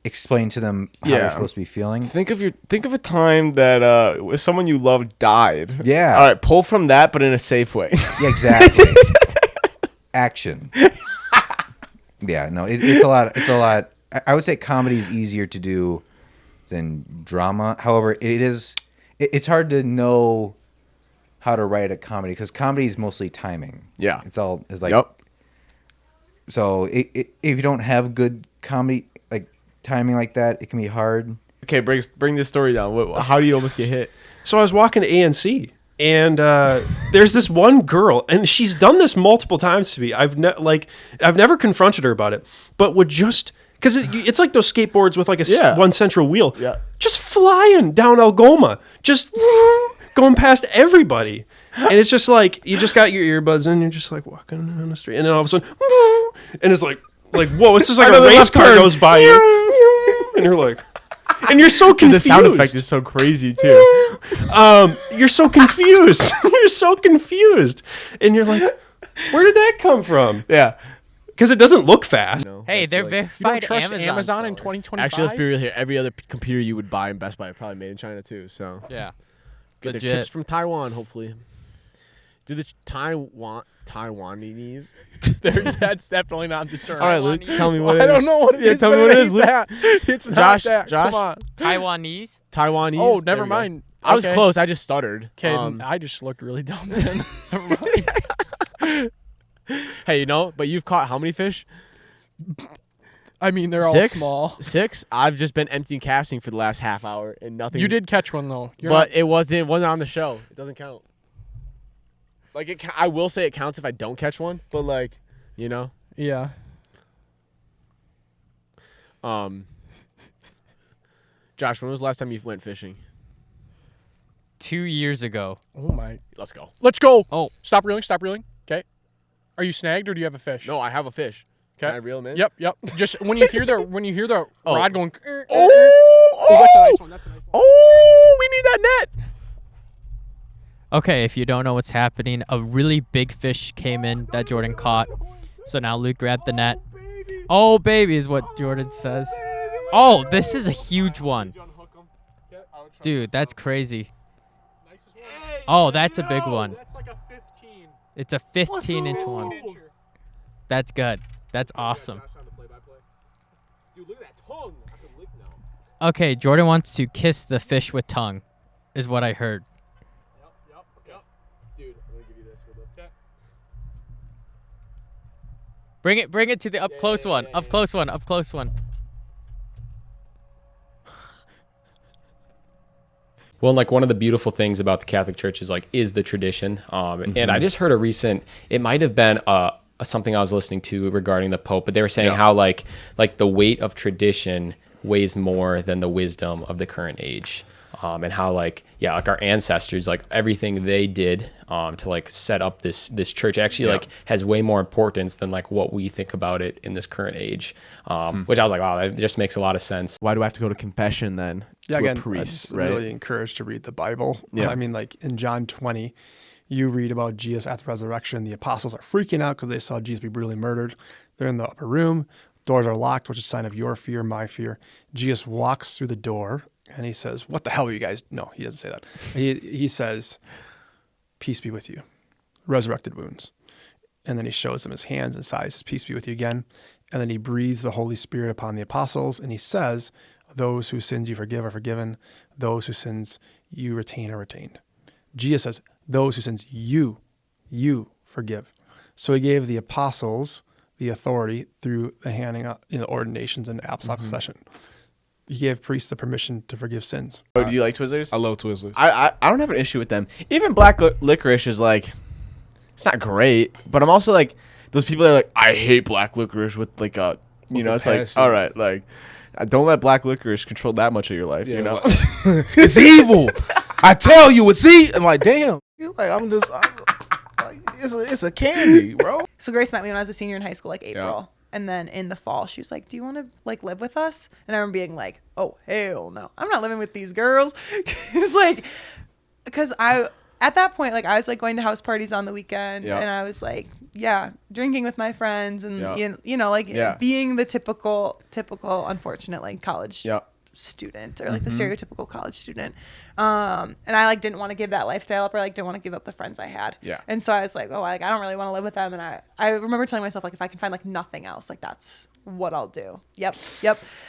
explain to them how they're supposed to be feeling. Think of a time that someone you loved died. Yeah. All right, pull from that, but in a safe way. Yeah, exactly. Action. Yeah, no, it's a lot. It's a lot. I would say comedy is easier to do than drama. However, it's hard to know how to write a comedy because comedy is mostly timing. Yeah. It's like. So if you don't have good comedy like timing like that, it can be hard. Okay, bring this story down. How do you almost get hit? So I was walking to ANC, and there's this one girl, and she's done this multiple times to me. I've never confronted her about it, but would just because it's like those skateboards with like one central wheel, just flying down Algoma, just going past everybody. And it's just like, you just got your earbuds in, and you're just like walking down the street. And then all of a sudden, and it's like whoa, it's just like a race car goes by you. And you're like, and you're so confused. The sound effect is so crazy too. You're so confused. You're so confused. And you're like, where did that come from? Yeah. Because it doesn't look fast. Hey, they're verified trust Amazon in 2025. Actually, let's be real here. Every other computer you would buy in Best Buy probably made in China too. So yeah, get their chips from Taiwan, hopefully. Do the Taiwanese? That's definitely not the term. All right, Luke, tell me what it is. I don't know what it is. Tell me what it is, Luke. It's not that. Josh, Come on. Taiwanese. Oh, never mind. I was close. I just stuttered. Okay, I just looked really dumb. Then. Never mind. Hey, but you've caught how many fish? I mean, they're all small. 6? I've just been empty casting for the last half hour and nothing. You did catch one though. It wasn't on the show. It doesn't count. Like I will say it counts if I don't catch one, but Yeah. Josh, when was the last time you went fishing? 2 years ago. Oh my! Let's go. Let's go. Oh, Stop reeling. Stop reeling. Okay. Are you snagged or do you have a fish? No, I have a fish. Can I reel him in? Yep. Just when you hear the rod going. That's a nice one. That's a nice one. Oh, we need that net. okay. If you don't know what's happening, a really big fish came in that Jordan caught. So now Luke grabbed the net. Oh, baby is what Jordan says. Oh, this is a huge one. Dude, that's crazy. Oh, that's a big one. That's like a 15. It's a 15-inch one. That's good. That's awesome. Dude, look at that tongue. I can lick now. Okay, Jordan wants to kiss the fish with tongue, is what I heard. Yep. Dude, I'm gonna give you this for the. Okay. Bring it to the up close one. Up close one. Well, like one of the beautiful things about the Catholic Church is the tradition. And I just heard a recent, it might have been something I was listening to regarding the Pope, but they were saying how like the weight of tradition weighs more than the wisdom of the current age. And how like our ancestors, like everything they did to like set up this church actually like has way more importance than like what we think about it in this current age. Which I was like, wow, that just makes a lot of sense. Why do I have to go to confession then? Yeah, to again, a priest, I'm right? really encouraged to read the Bible. Yeah. I mean, like in John 20, you read about Jesus at the resurrection. The apostles are freaking out because they saw Jesus be brutally murdered. They're in the upper room. Doors are locked, which is a sign of your fear, my fear. Jesus walks through the door and he says, "What the hell are you guys?" No, he doesn't say that. He says, "Peace be with you." Resurrected wounds. And then he shows them his hands and sighs, "Peace be with you" again. And then he breathes the Holy Spirit upon the apostles and he says, "Those whose sins you forgive are forgiven. Those whose sins you retain are retained." Jesus says, "Those whose sins you forgive." So he gave the apostles the authority through the handing out ordinations and apostolic session. He gave priests the permission to forgive sins. Oh, do you like Twizzlers? I love Twizzlers. I don't have an issue with them. Even black licorice is like, it's not great, but I'm also like, those people that are like, I hate black licorice with like a, it's like, all right, like, don't let black licorice control that much of your life, you know? It's evil. I tell you, it's evil. I'm like, damn. I'm like, it's a candy, bro. So Grace met me when I was a senior in high school, like April. And then in the fall, she was like, "Do you want to like live with us?" And I remember being like, "Oh hell no, I'm not living with these girls." Because at that point, like I was like going to house parties on the weekend, and I was like, drinking with my friends, and being the typical, unfortunate like college student or like the stereotypical college student. And I like didn't want to give that lifestyle up or like didn't want to give up the friends I had. Yeah. And so I was like, I don't really want to live with them. And I remember telling myself like if I can find like nothing else, like that's what I'll do. Yep.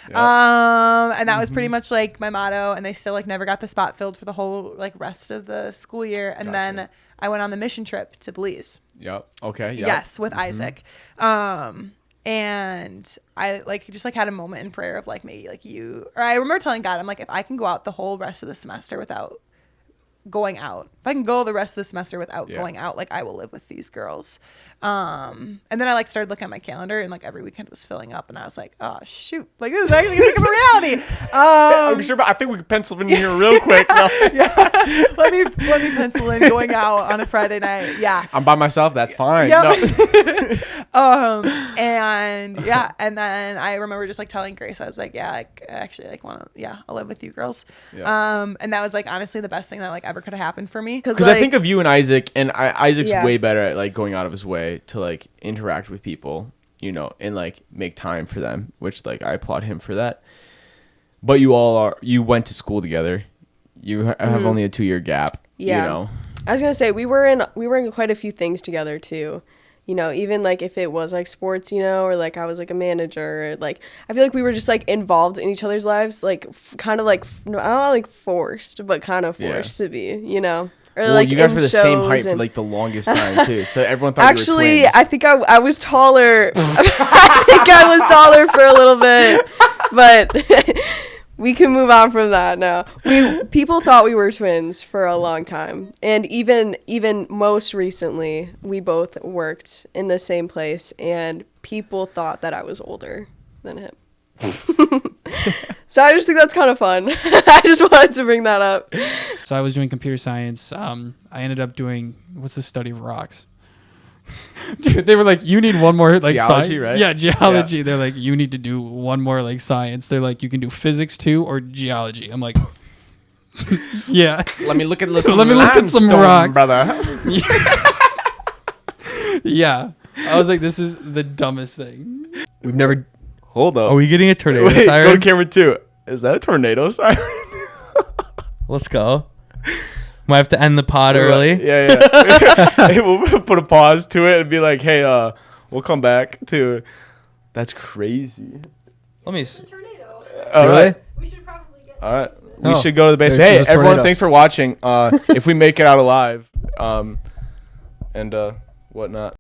And that was pretty much like my motto. And they still like never got the spot filled for the whole like rest of the school year. And then I went on the mission trip to Belize. Yep. Okay. Yep. Yes, with Isaac. And I like just like had a moment in prayer of like maybe like I remember telling God, I'm like, if I can go out the whole rest of the semester without going out, if I can go the rest of the semester without going out, like I will live with these girls. And then I like started looking at my calendar and like every weekend was filling up and I was like, oh shoot, like this is actually gonna become a reality. I'm sure, but I think we can pencil in here real quick. Let me pencil in going out on a Friday night. Yeah. I'm by myself, that's fine. Yep. And then I remember just like telling Grace, I was like, I actually like I'll live with you girls. And that was like honestly the best thing that like ever could have happened for me. Because I think of you and Isaac, and Isaac's way better at like going out of his way to like interact with people, and like make time for them, which like I applaud him for that. But you went to school together. You have only a 2-year gap. Yeah. I was gonna say we were in quite a few things together too. Even like if it was like sports, or like I was like a manager, or, like I feel like we were just like involved in each other's lives, like kind of like I don't know, like forced, but kind of forced to be, Or, well, like you guys were the same height for and... like the longest time too, so everyone thought actually, you were twins. I think I was taller. I think I was taller for a little bit, but we can move on from that now. People thought we were twins for a long time, and even most recently, we both worked in the same place, and people thought that I was older than him. So I just think that's kind of fun. I just wanted to bring that up. So I was doing computer science. I ended up doing what's the study of rocks. Dude, they were like, you need one more like geology, science, right? Yeah, geology. Yeah. They're like, you need to do one more like science. They're like, you can do physics too or geology. I'm like, yeah. Let me look at some rocks, brother. Yeah, I was like, this is the dumbest thing. We've never. Hold up. Are we getting a tornado Wait, siren? go to camera 2. Is that a tornado siren? Let's go. Might have to end the pod early. Yeah. Hey, we'll put a pause to it and be like, hey, we'll come back to. That's crazy. Let me. All Really? right. All right. We Oh. should go to the basement. There's Hey, a everyone, tornado. thanks for watching. If we make it out alive, and whatnot.